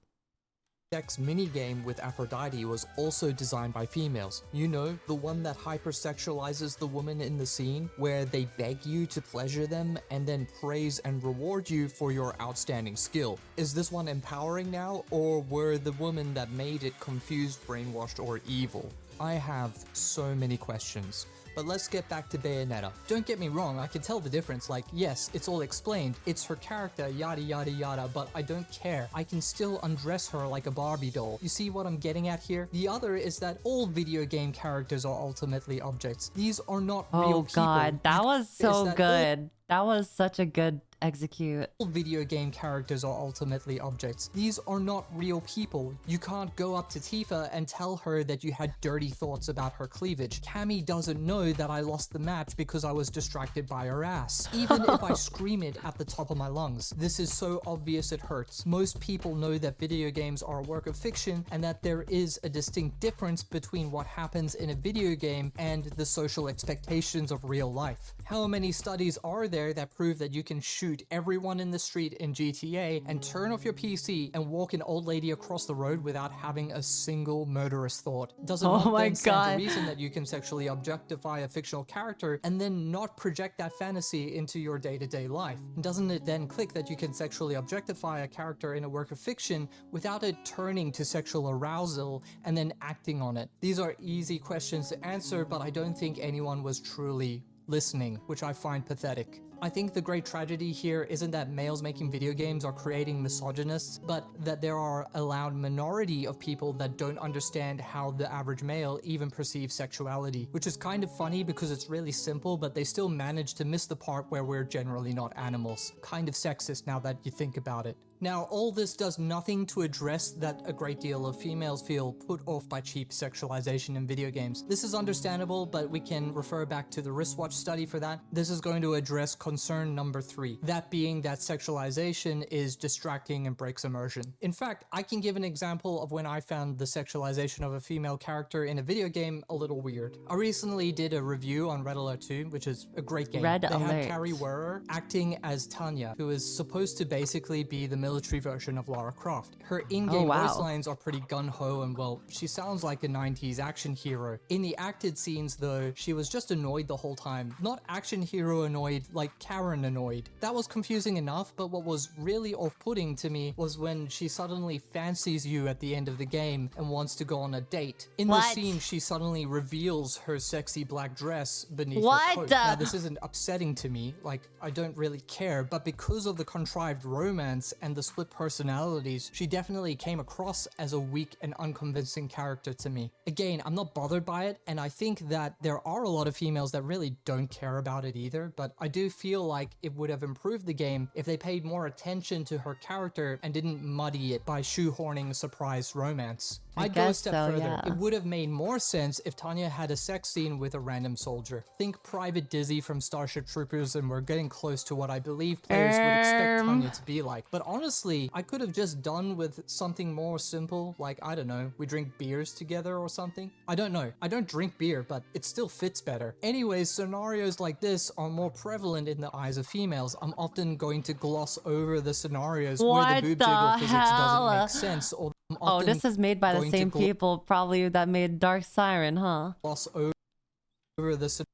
Sex minigame with Aphrodite was also designed by females. You know, the one that hypersexualizes the woman in the scene, where they beg you to pleasure them and then praise and reward you for your outstanding skill. Is this one empowering now, or were the women that made it confused, brainwashed, or evil? I have so many questions. But let's get back to Bayonetta. Don't get me wrong, I can tell the difference. Like, yes, it's all explained. It's her character, yada yada yada, but I don't care. I can still undress her like a Barbie doll. You see what I'm getting at here? The other is that all video game characters are ultimately objects. These are not real people. Oh god, that was so good. That was such a good execute. All video game characters are ultimately objects. These are not real people. You can't go up to Tifa and tell her that you had dirty thoughts about her cleavage. Cammy doesn't know that I lost the match because I was distracted by her ass. Even if I scream it at the top of my lungs. This is so obvious it hurts. Most people know that video games are a work of fiction and that there is a distinct difference between what happens in a video game and the social expectations of real life. How many studies are there that prove that you can shoot everyone in the street in GTA and turn off your PC and walk an old lady across the road without having a single murderous thought? Does it not then stand to reason that you can sexually objectify a fictional character and then not project that fantasy into your day-to-day life? Doesn't it then click that you can sexually objectify a character in a work of fiction without it turning to sexual arousal and then acting on it? These are easy questions to answer, but I don't think anyone was truly listening, which I find pathetic. I think the great tragedy here isn't that males making video games are creating misogynists, but that there are a loud minority of people that don't understand how the average male even perceives sexuality, which is kind of funny because it's really simple, but they still manage to miss the part where we're generally not animals. Kind of sexist now that you think about it. Now, all this does nothing to address that a great deal of females feel put off by cheap sexualization in video games. This is understandable, but we can refer back to the wristwatch study for that. This is going to address concern number 3, that being that sexualization is distracting and breaks immersion. In fact, I can give an example of when I found the sexualization of a female character in a video game a little weird. I recently did a review on Red Alert 2, which is a great game. They had Carrie Werer acting as Tanya, who is supposed to basically be the military version of Lara Croft. Her in-game voice lines are pretty gun-ho and, well, she sounds like a 90s action hero. In the acted scenes, though, she was just annoyed the whole time. Not action hero annoyed, like Karen annoyed. That was confusing enough, but what was really off-putting to me was when she suddenly fancies you at the end of the game and wants to go on a date. In the scene, she suddenly reveals her sexy black dress beneath her coat. Now, this isn't upsetting to me, like, I don't really care, but because of the contrived romance and the split personalities, she definitely came across as a weak and unconvincing character to me. Again, I'm not bothered by it, and I think that there are a lot of females that really don't care about it either, but I do feel like it would have improved the game if they paid more attention to her character and didn't muddy it by shoehorning surprise romance. I'd go a step further. Yeah. It would have made more sense if Tanya had a sex scene with a random soldier. Think Private Dizzy from Starship Troopers, and we're getting close to what I believe players would expect Tanya to be like. But honestly, I could have just done with something more simple, like, I don't know, we drink beers together or something. I don't know. I don't drink beer, but it still fits better. Anyways, scenarios like this are more prevalent in the eyes of females. I'm often going to gloss over the scenarios where the boob jiggle physics doesn't make sense, or oh, this is made by the same people probably that made Dark Siren, huh? Gloss over the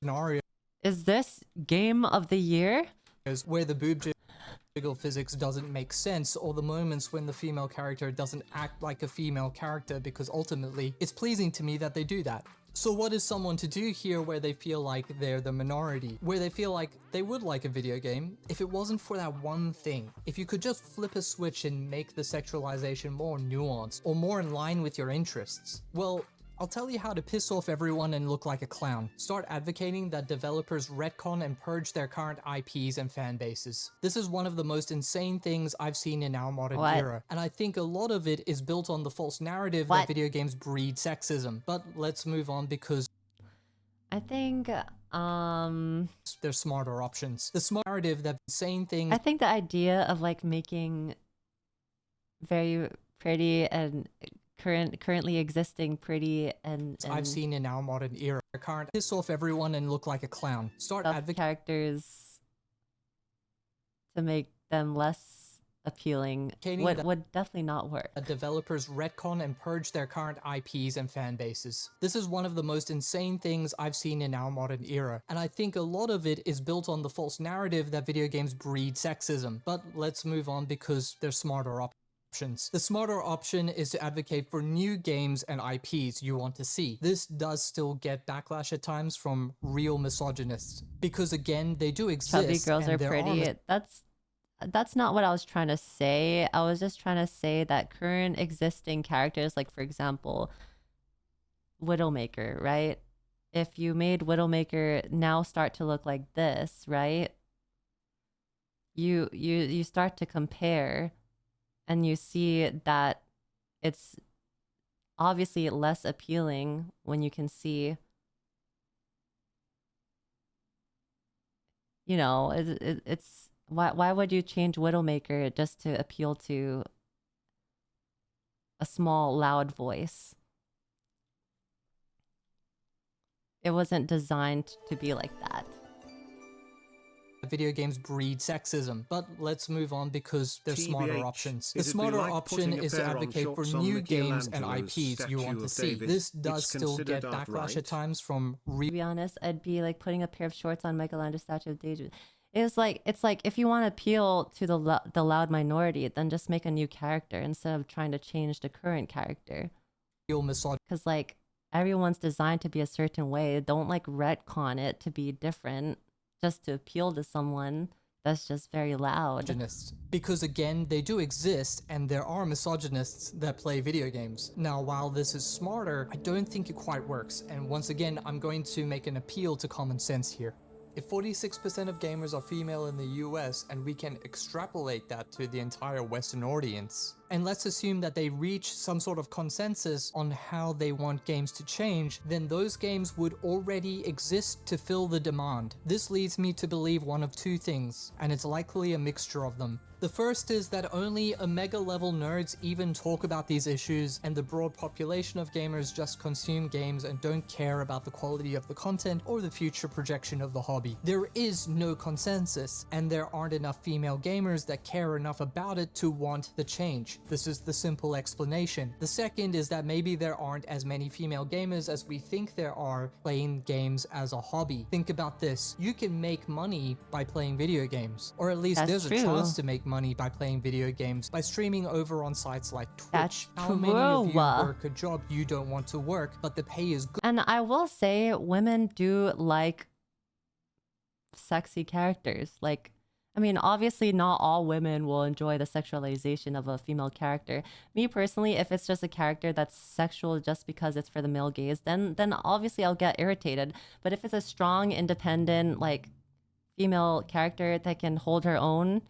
scenario. Is this Game of the Year? Where the boob jiggle physics doesn't make sense, or the moments when the female character doesn't act like a female character, because ultimately it's pleasing to me that they do that. So what is someone to do here where they feel like they're the minority? Where they feel like they would like a video game if it wasn't for that one thing? If you could just flip a switch and make the sexualization more nuanced or more in line with your interests? Well, I'll tell you how to piss off everyone and look like a clown. Start advocating that developers retcon and purge their current IPs and fan bases. This is one of the most insane things I've seen in our modern era, and I think a lot of it is built on the false narrative that video games breed sexism. But let's move on because I think there's smarter options. The smart narrative that insane things. I think the idea of like making very pretty and currently existing pretty and I've seen in our modern era. Can't piss off everyone and look like a clown. Start advocating characters to make them less appealing would definitely not work. Developers retcon and purge their current IPs and fan bases. This is one of the most insane things I've seen in our modern era, and I think a lot of it is built on the false narrative that video games breed sexism. But let's move on because there's smarter options. options. The smarter option is to advocate for new games and IPs you want to see. This does still get backlash at times from real misogynists, because again, they do exist. Chubby girls and are there pretty. That's not what I was trying to say. I was just trying to say that current existing characters, like for example, Widowmaker, right? If you made Widowmaker now start to look like this, right? You start to compare and you see that it's obviously less appealing when you can see, you know, it's why would you change Widowmaker just to appeal to a small loud voice? It wasn't designed to be like that. video games breed sexism, but let's move on because there's smarter TBH, options. The it'd be smarter like option putting a is to pair on advocate for shorts on new games and Michelangelo's IPs you want statue to of see. David. This does It's still get considered art, backlash at right? times from To be honest, I'd be like putting a pair of shorts on Michelangelo's statue of David. It's like if you want to appeal to the loud minority, then just make a new character instead of trying to change the current character. real misogyny. Because like everyone's designed to be a certain way. Don't like retcon it to be different just to appeal to someone that's just very loud. Because again, they do exist, and there are misogynists that play video games. Now, while this is smarter, I don't think it quite works, and once again, I'm going to make an appeal to common sense here. If 46% of gamers are female in the US, and we can extrapolate that to the entire Western audience, and let's assume that they reach some sort of consensus on how they want games to change, then those games would already exist to fill the demand. This leads me to believe one of two things, and it's likely a mixture of them. The first is that only Omega level nerds even talk about these issues, and the broad population of gamers just consume games and don't care about the quality of the content or the future projection of the hobby. There is no consensus, and there aren't enough female gamers that care enough about it to want the change. This is the simple explanation. The second is that maybe there aren't as many female gamers as we think there are playing games as a hobby. Think about this. You can make money by playing video games, or at least That's there's true. a chance to make money by playing video games by streaming over on sites like Twitch. That's How many of you true. work a job you don't want to work, but the pay is good? And I will say women do like sexy characters. Like, I mean, obviously not all women will enjoy the sexualization of a female character. Me personally, if it's just a character that's sexual just because it's for the male gaze, then obviously I'll get irritated. But if it's a strong, independent, like female character that can hold her own,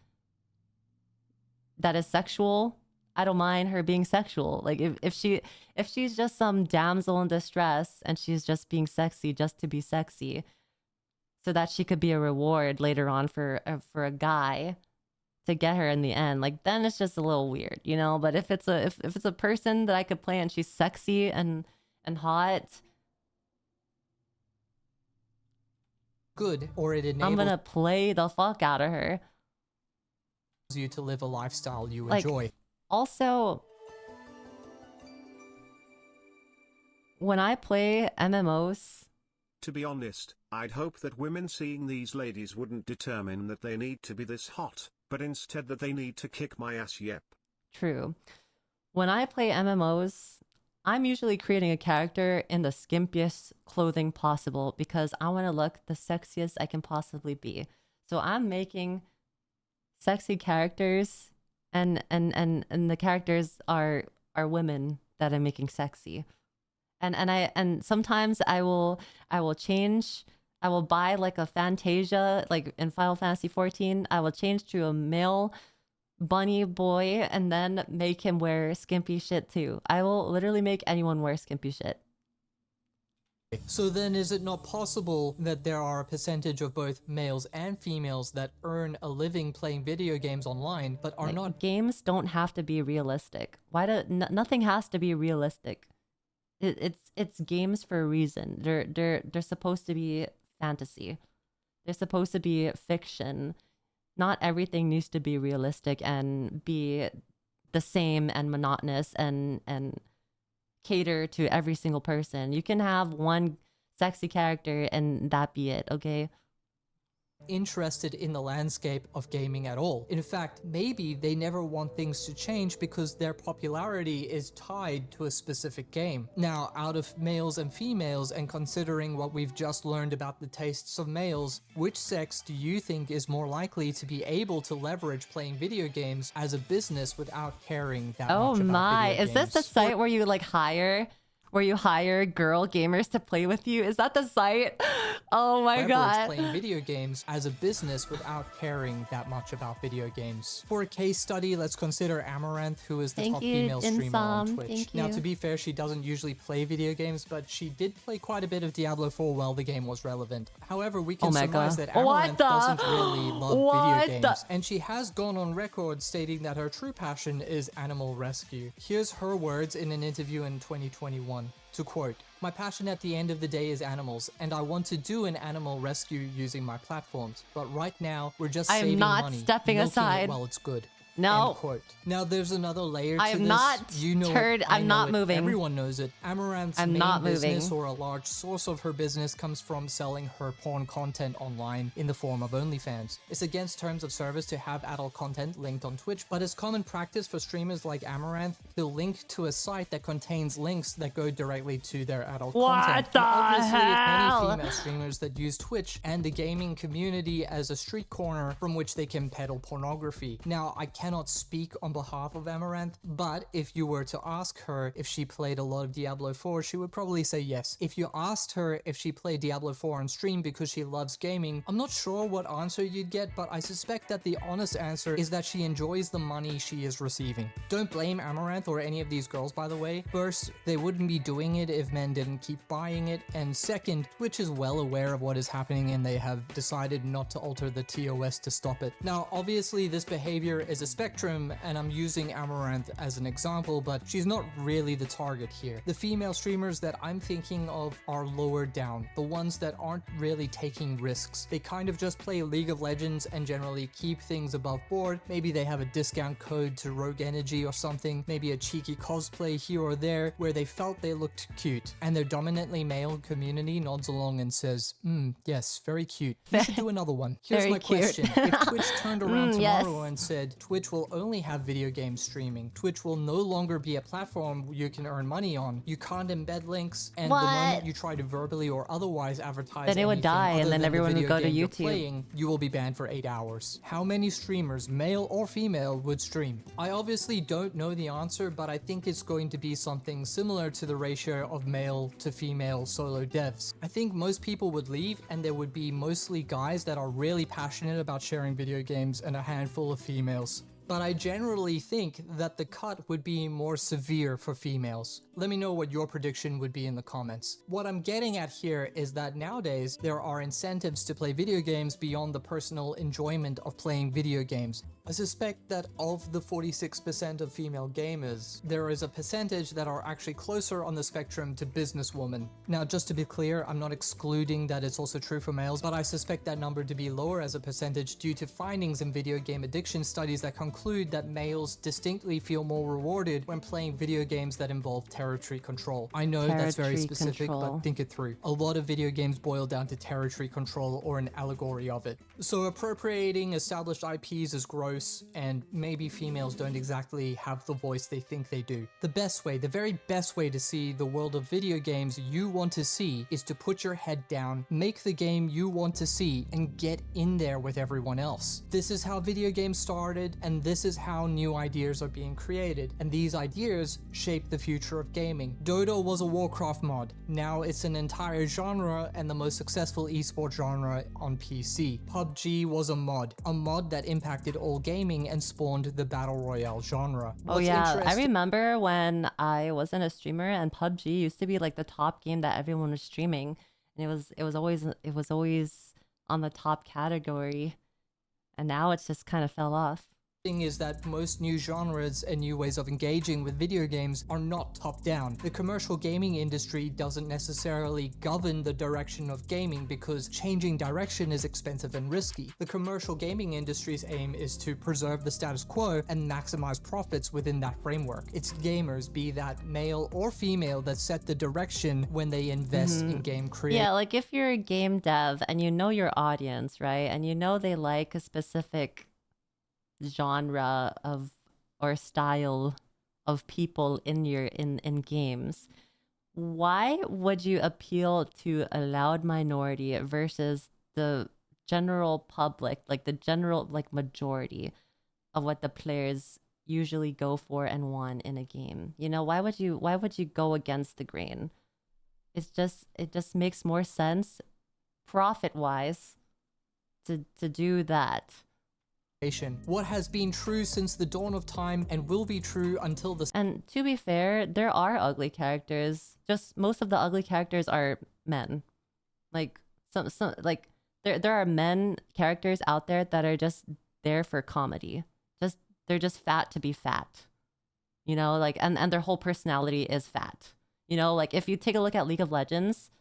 that is sexual, I don't mind her being sexual. Like if she's just some damsel in distress and she's just being sexy just to be sexy, so that she could be a reward later on for a guy to get her in the end, like then it's just a little weird, you know. But if it's a person that I could play and she's sexy and hot, Good, or it I'm enables gonna play the fuck out of her. you to live a lifestyle you Like, enjoy. Also, when I play MMOs, To be honest, I'd hope that women seeing these ladies wouldn't determine that they need to be this hot, but instead that they need to kick my ass. Yep. true. When I play MMOs, I'm usually creating a character in the skimpiest clothing possible because I want to look the sexiest I can possibly be. So I'm making sexy characters, and the characters are women that I'm making sexy. And sometimes I will change. I will buy like a Fantasia, like in Final Fantasy 14. I will change to a male bunny boy and then make him wear skimpy shit too. I will literally make anyone wear skimpy shit. So then is it not possible that there are a percentage of both males and females that earn a living playing video games online, but are Like, not games don't have to be realistic. Nothing has to be realistic. It's games for a reason. They're supposed to be fantasy. They're supposed to be fiction. Not everything needs to be realistic and be the same and monotonous and cater to every single person. You can have one sexy character and that be it, okay? interested in the landscape of gaming at all. In fact, maybe they never want things to change because their popularity is tied to a specific game. Now, out of males and females, and considering what we've just learned about the tastes of males, which sex do you think is more likely to be able to leverage playing video games as a business without caring that Oh much about my, video is this the games? site where you like hire girl gamers to play with you? Is that the site? Oh my Leverage god. playing video games as a business without caring that much about video games. For a case study, let's consider Amaranth, who is the Thank top you, female streamer on Insom. Twitch. Thank Now, you. to be fair, she doesn't usually play video games, but she did play quite a bit of Diablo 4 while the game was relevant. However, we can surmise that Amaranth doesn't really love video games, and she has gone on record stating that her true passion is animal rescue. Here's her words in an interview in 2021. To quote, "My passion at the end of the day is animals, and I want to do an animal rescue using my platforms. But right now, we're just I am saving not money, stepping milking aside. it while it's good." No. End quote. Now, there's another layer to I am this. not You know turd- it, I I'm know not it, moving. Everyone knows it. Amaranth's I'm main not business, moving. or a large source of her business, comes from selling her porn content online in the form of OnlyFans. It's against terms of service to have adult content linked on Twitch, but it's common practice for streamers like Amaranth to link to a site that contains links that go directly to their adult content. the And obviously, hell? many female streamers that use Twitch and the gaming community as a street corner from which they can peddle pornography. Now, I cannot speak on behalf of Amaranth, but if you were to ask her if she played a lot of Diablo 4, she would probably say yes. If you asked her if she played Diablo 4 on stream because she loves gaming, I'm not sure what answer you'd get, but I suspect that the honest answer is that she enjoys the money she is receiving. Don't blame Amaranth or any of these girls, by the way. First, they wouldn't be doing it if men didn't keep buying it, and second, Twitch is well aware of what is happening and they have decided not to alter the TOS to stop it. Now, obviously, this behavior is a spectrum, and I'm using Amaranth as an example, but she's not really the target here. The female streamers that I'm thinking of are lower down, the ones that aren't really taking risks. They kind of just play League of Legends and generally keep things above board. Maybe they have a discount code to Rogue Energy or something, maybe a cheeky cosplay here or there where they felt they looked cute, and their dominantly male community nods along and says, yes, very cute. You should do another one. Here's Very my cute. question. If Twitch turned around tomorrow yes. and said, Twitch will only have video game streaming, Twitch will no longer be a platform you can earn money on, you can't embed links, and the moment What? you try to verbally or otherwise advertise Then it would anything die, and other then than the everyone would video go to game you're YouTube. playing, you will be banned for 8 hours. How many streamers, male or female, would stream? I obviously don't know the answer, but I think it's going to be something similar to the ratio of male to female solo devs. I think most people would leave, and there would be mostly guys that are really passionate about sharing video games and a handful of females. But I generally think that the cut would be more severe for females. Let me know what your prediction would be in the comments. What I'm getting at here is that nowadays there are incentives to play video games beyond the personal enjoyment of playing video games. I suspect that of the 46% of female gamers, there is a percentage that are actually closer on the spectrum to businesswomen. Now, just to be clear, I'm not excluding that it's also true for males, but I suspect that number to be lower as a percentage due to findings in video game addiction studies that conclude that males distinctly feel more rewarded when playing video games that involve territory control. I know that's very Territory specific, control. but think it through. A lot of video games boil down to territory control or an allegory of it. So appropriating established IPs is gross, and maybe females don't exactly have the voice they think they do. The best way, the very best way to see the world of video games you want to see is to put your head down, make the game you want to see, and get in there with everyone else. This is how video games started, and this is how new ideas are being created, and these ideas shape the future of gaming. Dota was a Warcraft mod. Now it's an entire genre and the most successful esport genre on PC. PUBG was a mod that impacted all gaming and spawned the battle royale genre. Oh What's yeah, I interesting- remember when I wasn't a streamer and PUBG used to be like the top game that everyone was streaming, and it was always on the top category, and now it's just kind of fell off. thing is that most new genres and new ways of engaging with video games are not top-down. The commercial gaming industry doesn't necessarily govern the direction of gaming because changing direction is expensive and risky. The commercial gaming industry's aim is to preserve the status quo and maximize profits within that framework. It's gamers, be that male or female, that set the direction when they invest in game creation. Yeah, like if you're a game dev and you know your audience, right? And you know they like a specific genre of or style of people in your in games, why would you appeal to a loud minority versus the general public, like the general like majority of what the players usually go for and want in a game? You know, why would you go against the grain? It just makes more sense profit wise to do that. What has been true since the dawn of time and will be true until the... And to be fair, there are ugly characters. Just most of the ugly characters are men. Like some like there are men characters out there that are just there for comedy. Just they're just fat to be fat. You know, like and their whole personality is fat. You know, like if you take a look at League of Legends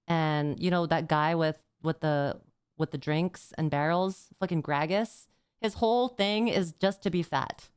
and you know that guy with the drinks and barrels, fucking Gragas, his whole thing is just to be fat.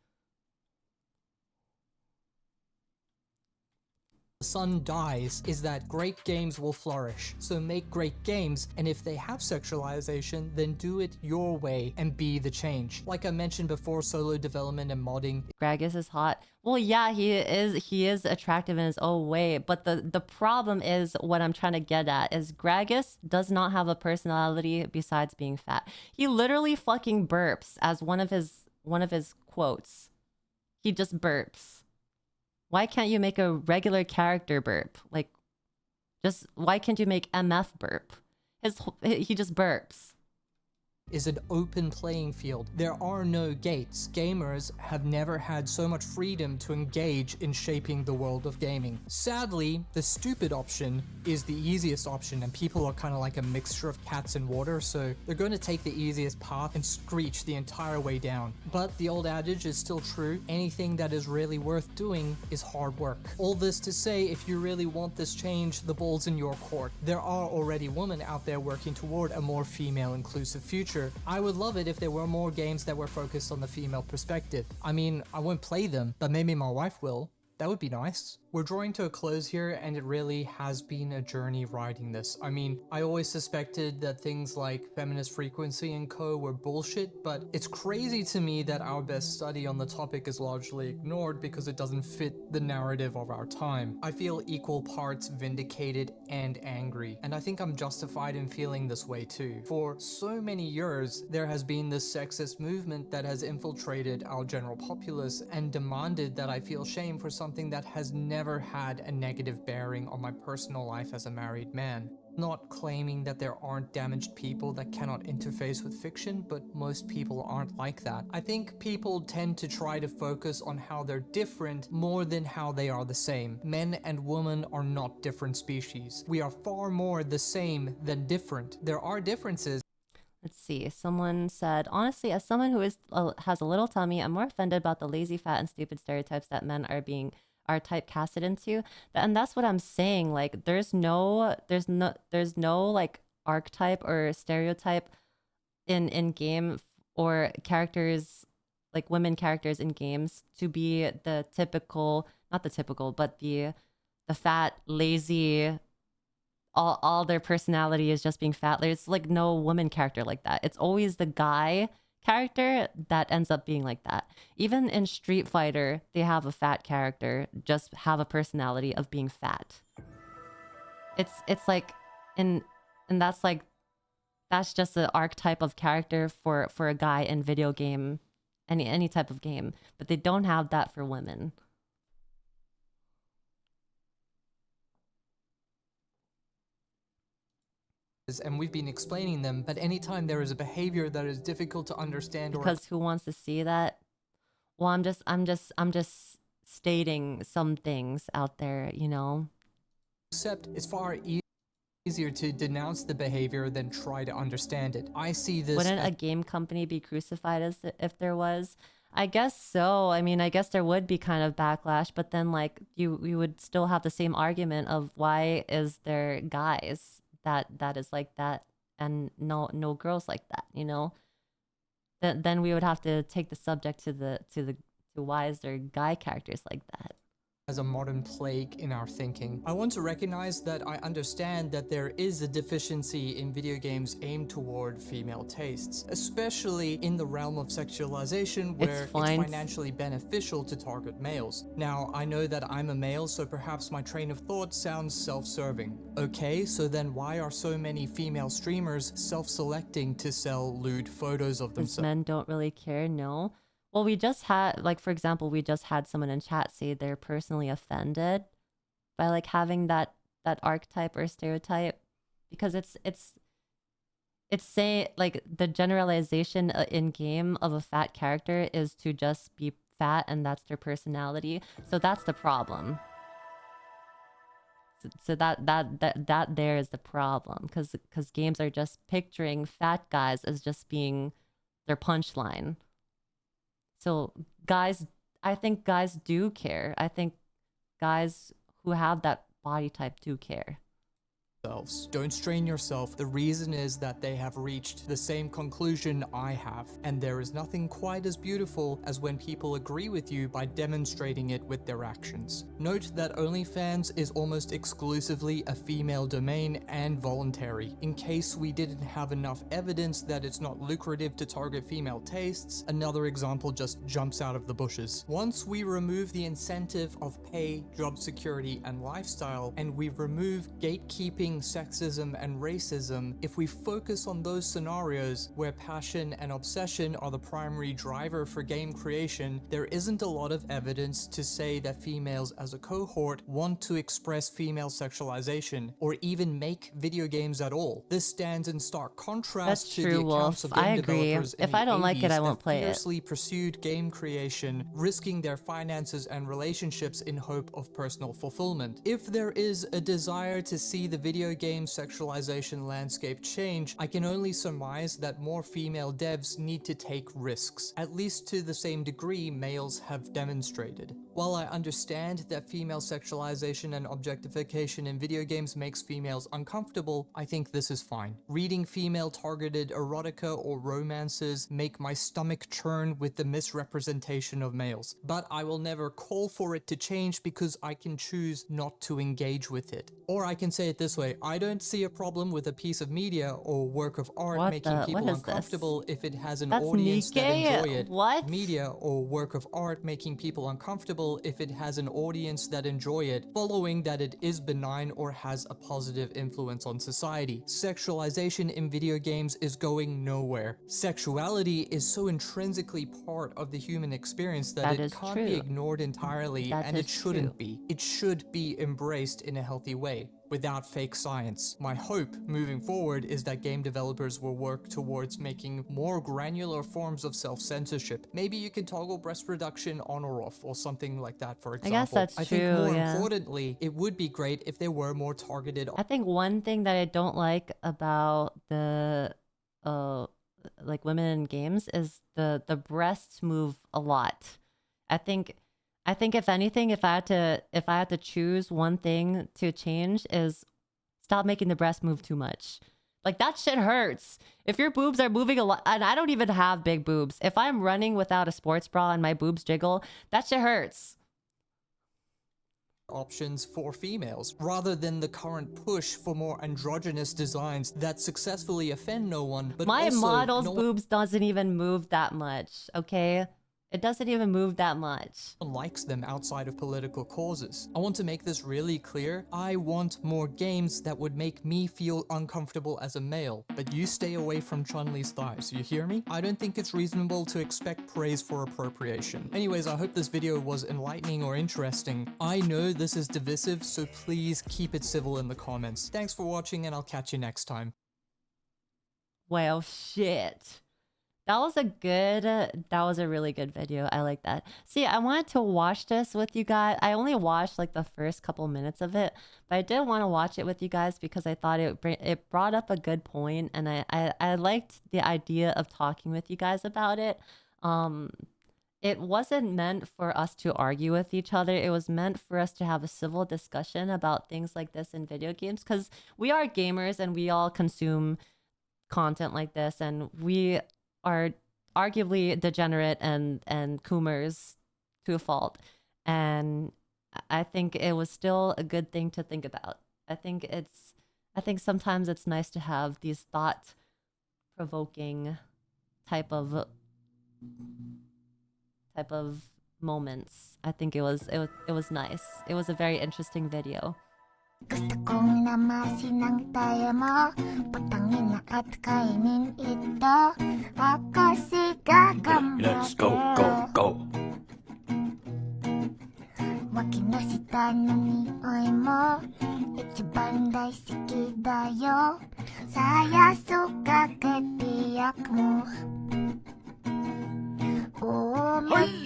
The sun dies is that great games will flourish. So make great games, and if they have sexualization, then do it your way and be the change. Like I mentioned before, solo development and modding. Gragas is hot. Well, yeah, he is attractive in his own way, but the problem is what I'm trying to get at is Gragas does not have a personality besides being fat. He literally fucking burps as one of his quotes. He just burps. Why can't you make a regular character burp? Like, just why can't you make MF burp? He just burps. Is an open playing field. There are no gates. Gamers have never had so much freedom to engage in shaping the world of gaming. Sadly, the stupid option is the easiest option, and people are kind of like a mixture of cats and water, so they're going to take the easiest path and screech the entire way down. But the old adage is still true. Anything that is really worth doing is hard work. All this to say, if you really want this change, the ball's in your court. There are already women out there working toward a more female inclusive future. I would love it if there were more games that were focused on the female perspective. I mean, I won't play them, but maybe my wife will. That would be nice. We're drawing to a close here, and it really has been a journey writing this. I mean, I always suspected that things like feminist frequency and co were bullshit, but it's crazy to me that our best study on the topic is largely ignored because it doesn't fit the narrative of our time. I feel equal parts vindicated and angry, and I think I'm justified in feeling this way too. For so many years, there has been this sexist movement that has infiltrated our general populace and demanded that I feel shame for something that has never had a negative bearing on my personal life as a married man. Not claiming that there aren't damaged people that cannot interface with fiction, but most people aren't like that. I think people tend to try to focus on how they're different more than how they are the same. Men and women are not different species. We are far more the same than different. There are differences. Let's see. Someone said, honestly, as someone who has a little tummy, I'm more offended about the lazy, fat, and stupid stereotypes that men are typecasted into. And that's what I'm saying. Like, there's no like archetype or stereotype in game or characters, like women characters in games, to be the typical, not the typical, but the fat, lazy. All their personality is just being fat. There's like no woman character like that. It's always the guy character that ends up being like that. Even in Street Fighter, they have a fat character, just have a personality of being fat. It's like, and that's just an archetype of character for a guy in video game, any type of game, but they don't have that for women. And we've been explaining them, but anytime there is a behavior that is difficult to understand, because who wants to see that? Well, I'm just stating some things out there, you know. Except it's far easier easier to denounce the behavior than try to understand it. I see this Wouldn't as a game company be crucified as if there was? I guess so. I mean, I guess there would be kind of backlash, but then like you would still have the same argument of why is there guys that is like that and no girls like that, you know? Then we would have to take the subject to why is there guy characters like that? as a modern plague in our thinking. I want to recognize that I understand that there is a deficiency in video games aimed toward female tastes, especially in the realm of sexualization where it's financially beneficial to target males. Now, I know that I'm a male, so perhaps my train of thought sounds self-serving. Okay, so then why are so many female streamers self-selecting to sell lewd photos of themselves? Men don't really care, no. Well, we just had, like, for example, we just had someone in chat say they're personally offended by like having that archetype or stereotype, because it's say like the generalization in game of a fat character is to just be fat and that's their personality. So that's the problem. So that there is the problem, because games are just picturing fat guys as just being their punchline. So guys, I think guys do care. I think guys who have that body type do care. Don't strain yourself. The reason is that they have reached the same conclusion I have, and there is nothing quite as beautiful as when people agree with you by demonstrating it with their actions. Note that OnlyFans is almost exclusively a female domain and voluntary. In case we didn't have enough evidence that it's not lucrative to target female tastes, another example just jumps out of the bushes. Once we remove the incentive of pay, job security, and lifestyle, and we remove gatekeeping, sexism, and racism, if we focus on those scenarios where passion and obsession are the primary driver for game creation, there isn't a lot of evidence to say that females as a cohort want to express female sexualization or even make video games at all. This stands in stark contrast to the accounts of game developers in if I don't like it, I won't play it. Fiercely pursued game creation, risking their finances and relationships in hope of personal fulfillment. If there is a desire to see the video game sexualization landscape change, I can only surmise that more female devs need to take risks, at least to the same degree males have demonstrated. While I understand that female sexualization and objectification in video games makes females uncomfortable, I think this is fine. Reading female-targeted erotica or romances make my stomach churn with the misrepresentation of males, but I will never call for it to change because I can choose not to engage with it. Or I can say it this way, I don't see a problem with a piece of media or work of art making people uncomfortable if it has an audience that enjoy it. What? Media or work of art making people uncomfortable if it has an audience that enjoy it, following that it is benign or has a positive influence on society. Sexualization in video games is going nowhere. Sexuality is so intrinsically part of the human experience that it can't be ignored entirely, and it shouldn't be. It should be embraced in a healthy way, without fake science. My hope moving forward is that game developers will work towards making more granular forms of self-censorship. Maybe you can toggle breast reduction on or off, or something like that, for example. I guess that's true, I think more importantly, it would be great if there were more targeted... I think one thing that I don't like about the like women in games is the breasts move a lot. I think if anything, if I had to choose one thing to change, is stop making the breast move too much. Like, that shit hurts. If your boobs are moving a lot, and I don't even have big boobs. If I'm running without a sports bra and my boobs jiggle, that shit hurts. Options for females, rather than the current push for more androgynous designs that successfully offend no one, but my also model's boobs doesn't even move that much, okay? It doesn't even move that much. No one likes them outside of political causes. I want to make this really clear. I want more games that would make me feel uncomfortable as a male, but you stay away from Chun-Li's thighs, you hear me? I don't think it's reasonable to expect praise for appropriation. Anyways, I hope this video was enlightening or interesting. I know this is divisive, so please keep it civil in the comments. Thanks for watching, and I'll catch you next time. Well, shit. That was a really good video. I like that. See, I wanted to watch this with you guys. I only watched like the first couple minutes of it, but I did want to watch it with you guys because I thought it brought up a good point, and I liked the idea of talking with you guys about it. Um, it wasn't meant for us to argue with each other. It was meant for us to have a civil discussion about things like this in video games because we are gamers and we all consume content like this, and we are arguably degenerate and coomers to a fault. And I think it was still a good thing to think about. I think sometimes it's nice to have these thought provoking type of moments. I think it was nice. It was a very interesting video. Gusto kong namasin ng tayo mo Putangin na at kainin ito Ako si Gagamba Let's go, go, go. Wakinashita no nioi mo Ichiban daisuki da yo Sayasu ka ketiyak mo Oh my